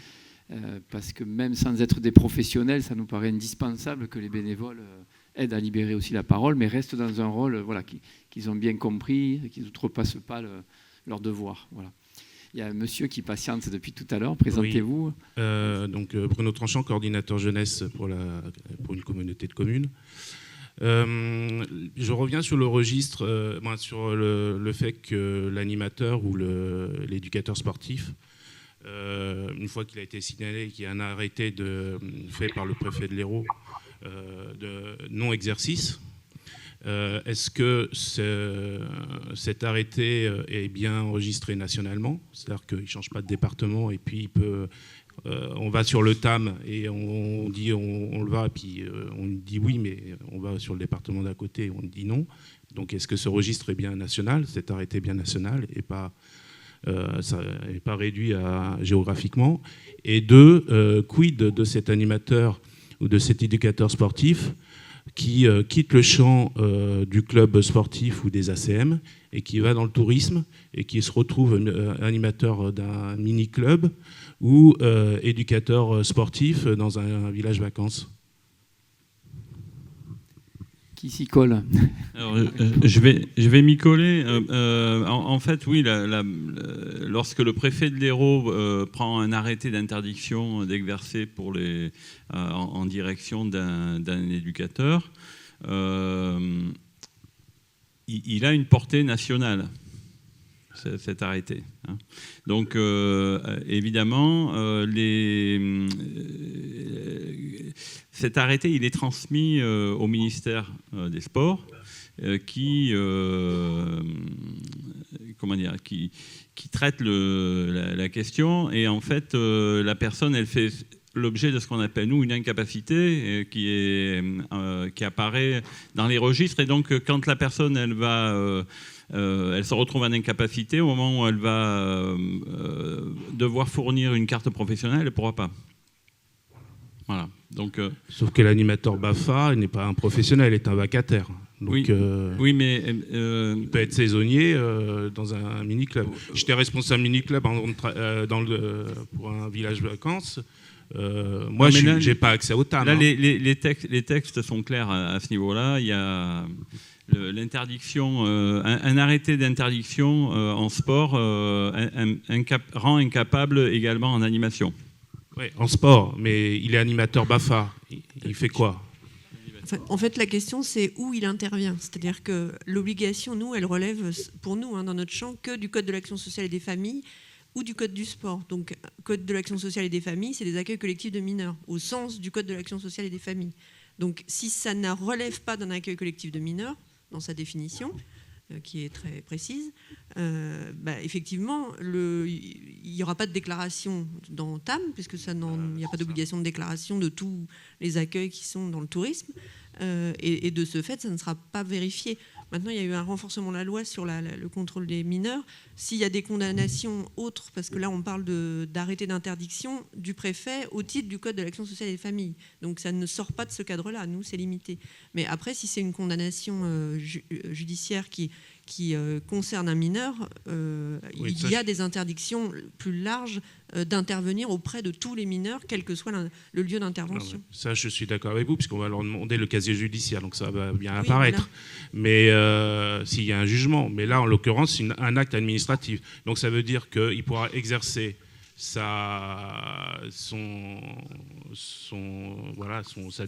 Parce que même sans être des professionnels, ça nous paraît indispensable que les bénévoles aident à libérer aussi la parole, mais restent dans un rôle qu'ils ont bien compris, qu'ils n'outrepassent pas leur devoir. Voilà. Il y a un monsieur qui patiente depuis tout à l'heure. Présentez-vous. Oui. Donc Bruno Tranchant, coordinateur jeunesse pour une communauté de communes. Je reviens sur le registre, sur le fait que l'animateur ou l'éducateur sportif, une fois qu'il a été signalé qu'il y a un arrêté fait par le préfet de l'Hérault de non-exercice, est-ce que cet arrêté est bien enregistré nationalement? C'est-à-dire qu'il ne change pas de département et puis on va sur le TAM et on dit on le va, et puis on dit oui, mais on va sur le département d'à côté et on dit non. Donc est-ce que ce registre est bien national, cet arrêté est bien national et pas... ça n'est pas réduit géographiquement. Et deux, quid de cet animateur ou de cet éducateur sportif qui quitte le champ du club sportif ou des ACM et qui va dans le tourisme et qui se retrouve animateur d'un mini-club ou éducateur sportif dans un village vacances. Qui s'y colle? Alors, je vais m'y coller. En fait, oui, lorsque le préfet de l'Hérault prend un arrêté d'interdiction d'exercer en direction d'un éducateur, il a une portée nationale, cet arrêté. Donc, évidemment, cet arrêté, il est transmis au ministère des Sports, qui traite la question. Et en fait, la personne, elle fait l'objet de ce qu'on appelle, nous, une incapacité qui apparaît dans les registres. Et donc, quand la personne, elle se retrouve en incapacité, au moment où elle va devoir fournir une carte professionnelle, elle ne pourra pas. Voilà. Donc, sauf que l'animateur BAFA n'est pas un professionnel, il est un vacataire. Donc, oui, mais il peut être saisonnier dans un mini-club. J'étais responsable mini-club pour un village vacances. Moi, je n'ai pas accès au TAM. Là, les textes sont clairs à ce niveau-là. Il y a l'interdiction, un arrêté d'interdiction en sport rend incapable également en animation. Oui, en sport, mais il est animateur BAFA. Il fait quoi? En fait, la question, c'est où il intervient. C'est-à-dire que l'obligation, nous, elle relève, pour nous, dans notre champ, que du Code de l'action sociale et des familles ou du Code du sport. Donc, Code de l'action sociale et des familles, c'est des accueils collectifs de mineurs, au sens du Code de l'action sociale et des familles. Donc, si ça ne relève pas d'un accueil collectif de mineurs, dans sa définition, qui est très précise, effectivement, il n'y aura pas de déclaration dans TAM, puisque il n'y a pas d'obligation de déclaration de tous les accueils qui sont dans le tourisme, et de ce fait, ça ne sera pas vérifié. Maintenant, il y a eu un renforcement de la loi sur le contrôle des mineurs. S'il y a des condamnations autres, parce que là, on parle d'arrêté d'interdiction du préfet au titre du Code de l'action sociale et des familles. Donc, ça ne sort pas de ce cadre-là. Nous, c'est limité. Mais après, si c'est une condamnation judiciaire qui concerne un mineur, il y a des interdictions plus larges d'intervenir auprès de tous les mineurs, quel que soit le lieu d'intervention. Ça, je suis d'accord avec vous, puisqu'on va leur demander le casier judiciaire, donc ça va bien apparaître. Voilà. Mais s'il y a un jugement, mais là, en l'occurrence, c'est un acte administratif. Donc ça veut dire qu'il pourra exercer sa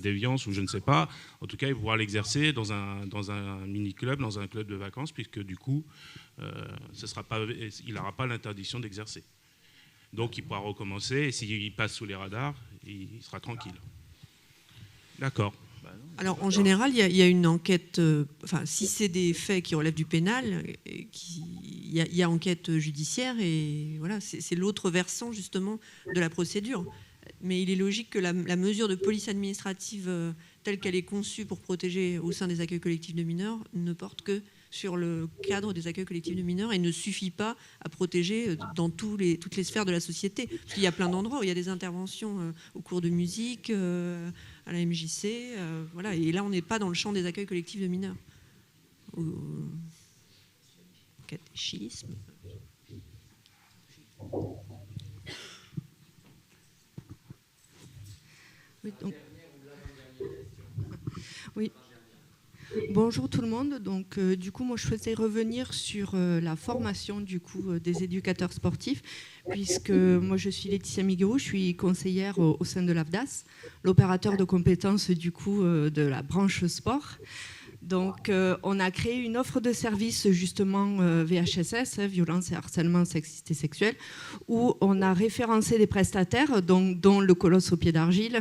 déviance, ou je ne sais pas. En tout cas, il pourra l'exercer dans un mini-club, dans un club de vacances, puisque du coup, il n'aura pas l'interdiction d'exercer. Donc il pourra recommencer, et s'il passe sous les radars, il sera tranquille. D'accord. Alors en général, il y a une enquête, si c'est des faits qui relèvent du pénal, il y a enquête judiciaire, et voilà, c'est l'autre versant justement de la procédure. Mais il est logique que la mesure de police administrative telle qu'elle est conçue pour protéger au sein des accueils collectifs de mineurs ne porte que sur le cadre des accueils collectifs de mineurs et ne suffit pas à protéger dans toutes les sphères de la société. Parce qu'il y a plein d'endroits où il y a des interventions au cours de musique, à la MJC. Voilà. Et là, on n'est pas dans le champ des accueils collectifs de mineurs. Ou catéchisme. Oui, donc... oui. Bonjour tout le monde. Donc, du coup, moi, je souhaitais revenir sur la formation du coup des éducateurs sportifs, puisque moi, je suis Laetitia Miguerou, je suis conseillère au sein de l'AFDAS, l'opérateur de compétences du coup de la branche sport. Donc, on a créé une offre de service justement VHSS, violence et harcèlement sexiste et sexuel, où on a référencé des prestataires, dont le Colosse au pied d'argile,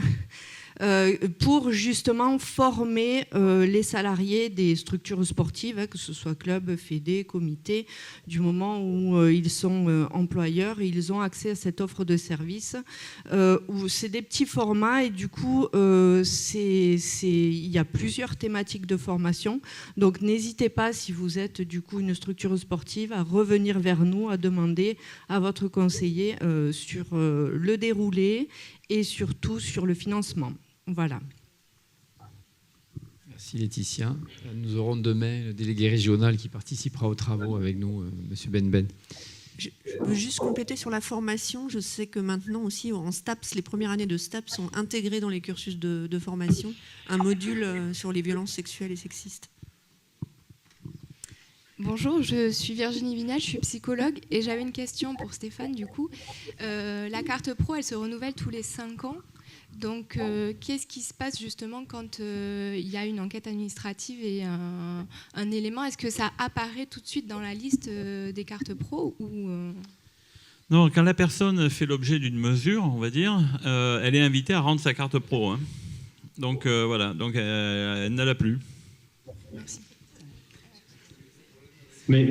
pour justement former les salariés des structures sportives, que ce soit club, fédé, comité, du moment où ils sont employeurs, et ils ont accès à cette offre de service, où c'est des petits formats, et du coup, il y a plusieurs thématiques de formation. Donc n'hésitez pas, si vous êtes du coup une structure sportive, à revenir vers nous, à demander à votre conseiller sur le déroulé et surtout sur le financement. Voilà. Merci Laetitia. Nous aurons demain le délégué régional qui participera aux travaux avec nous, Monsieur Benben. Je veux juste compléter sur la formation. Je sais que maintenant aussi en STAPS, les premières années de STAPS sont intégrées dans les cursus de formation, un module sur les violences sexuelles et sexistes. Bonjour, je suis Virginie Vignal, je suis psychologue et j'avais une question pour Stéphane du coup. La carte pro, elle se renouvelle tous les 5 ans. Donc, qu'est-ce qui se passe justement quand il y a une enquête administrative et un élément? Est-ce que ça apparaît tout de suite dans la liste des cartes pro ou Non, quand la personne fait l'objet d'une mesure, on va dire, elle est invitée à rendre sa carte pro. Hein. Donc voilà, donc elle ne l'a plus. Merci. Mais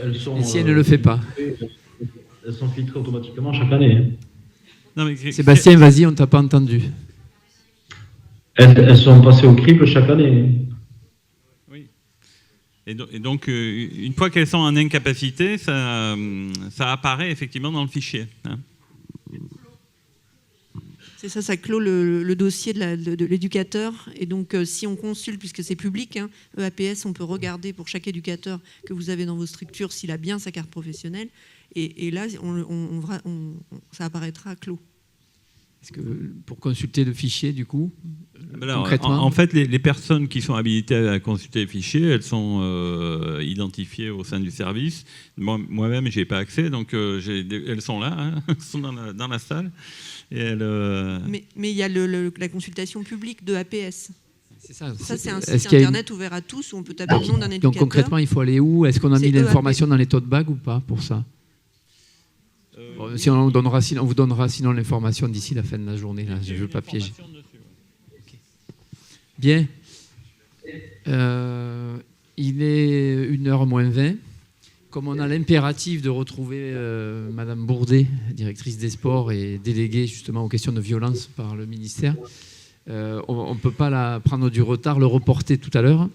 elles sont. Et si elle ne le fait pas? Elles sont filtrées automatiquement chaque année. Hein. Non, mais Sébastien, vas-y, on ne t'a pas entendu. Elles sont passées au crible chaque année. Oui. Et donc, une fois qu'elles sont en incapacité, ça apparaît effectivement dans le fichier. Hein. C'est ça, ça clôt le dossier de l'éducateur. Et donc, si on consulte, puisque c'est public, hein, EAPS, on peut regarder pour chaque éducateur que vous avez dans vos structures s'il a bien sa carte professionnelle. Et là, ça apparaîtra clos. Est-ce que pour consulter le fichier, du coup, alors, concrètement en fait, les personnes qui sont habilitées à consulter les fichiers, elles sont identifiées au sein du service. Moi-même, je n'y ai pas accès, donc elles sont là, hein, elles sont dans la salle. Et Mais il y a la consultation publique de APS. C'est ça. Ça, c'est un site internet ouvert à tous où on peut taper le nom d'un éducateur. Donc concrètement, il faut aller où? Est-ce qu'on a mis l'information dans les tote bags ou pas pour ça? Si on vous donnera sinon l'information d'ici la fin de la journée. Là, je ne veux pas piéger. Okay. Bien. Il est 1h moins 20. Comme on a l'impératif de retrouver Madame Bourdet, directrice des sports et déléguée justement aux questions de violence par le ministère, on ne peut pas prendre du retard, le reporter tout à l'heure.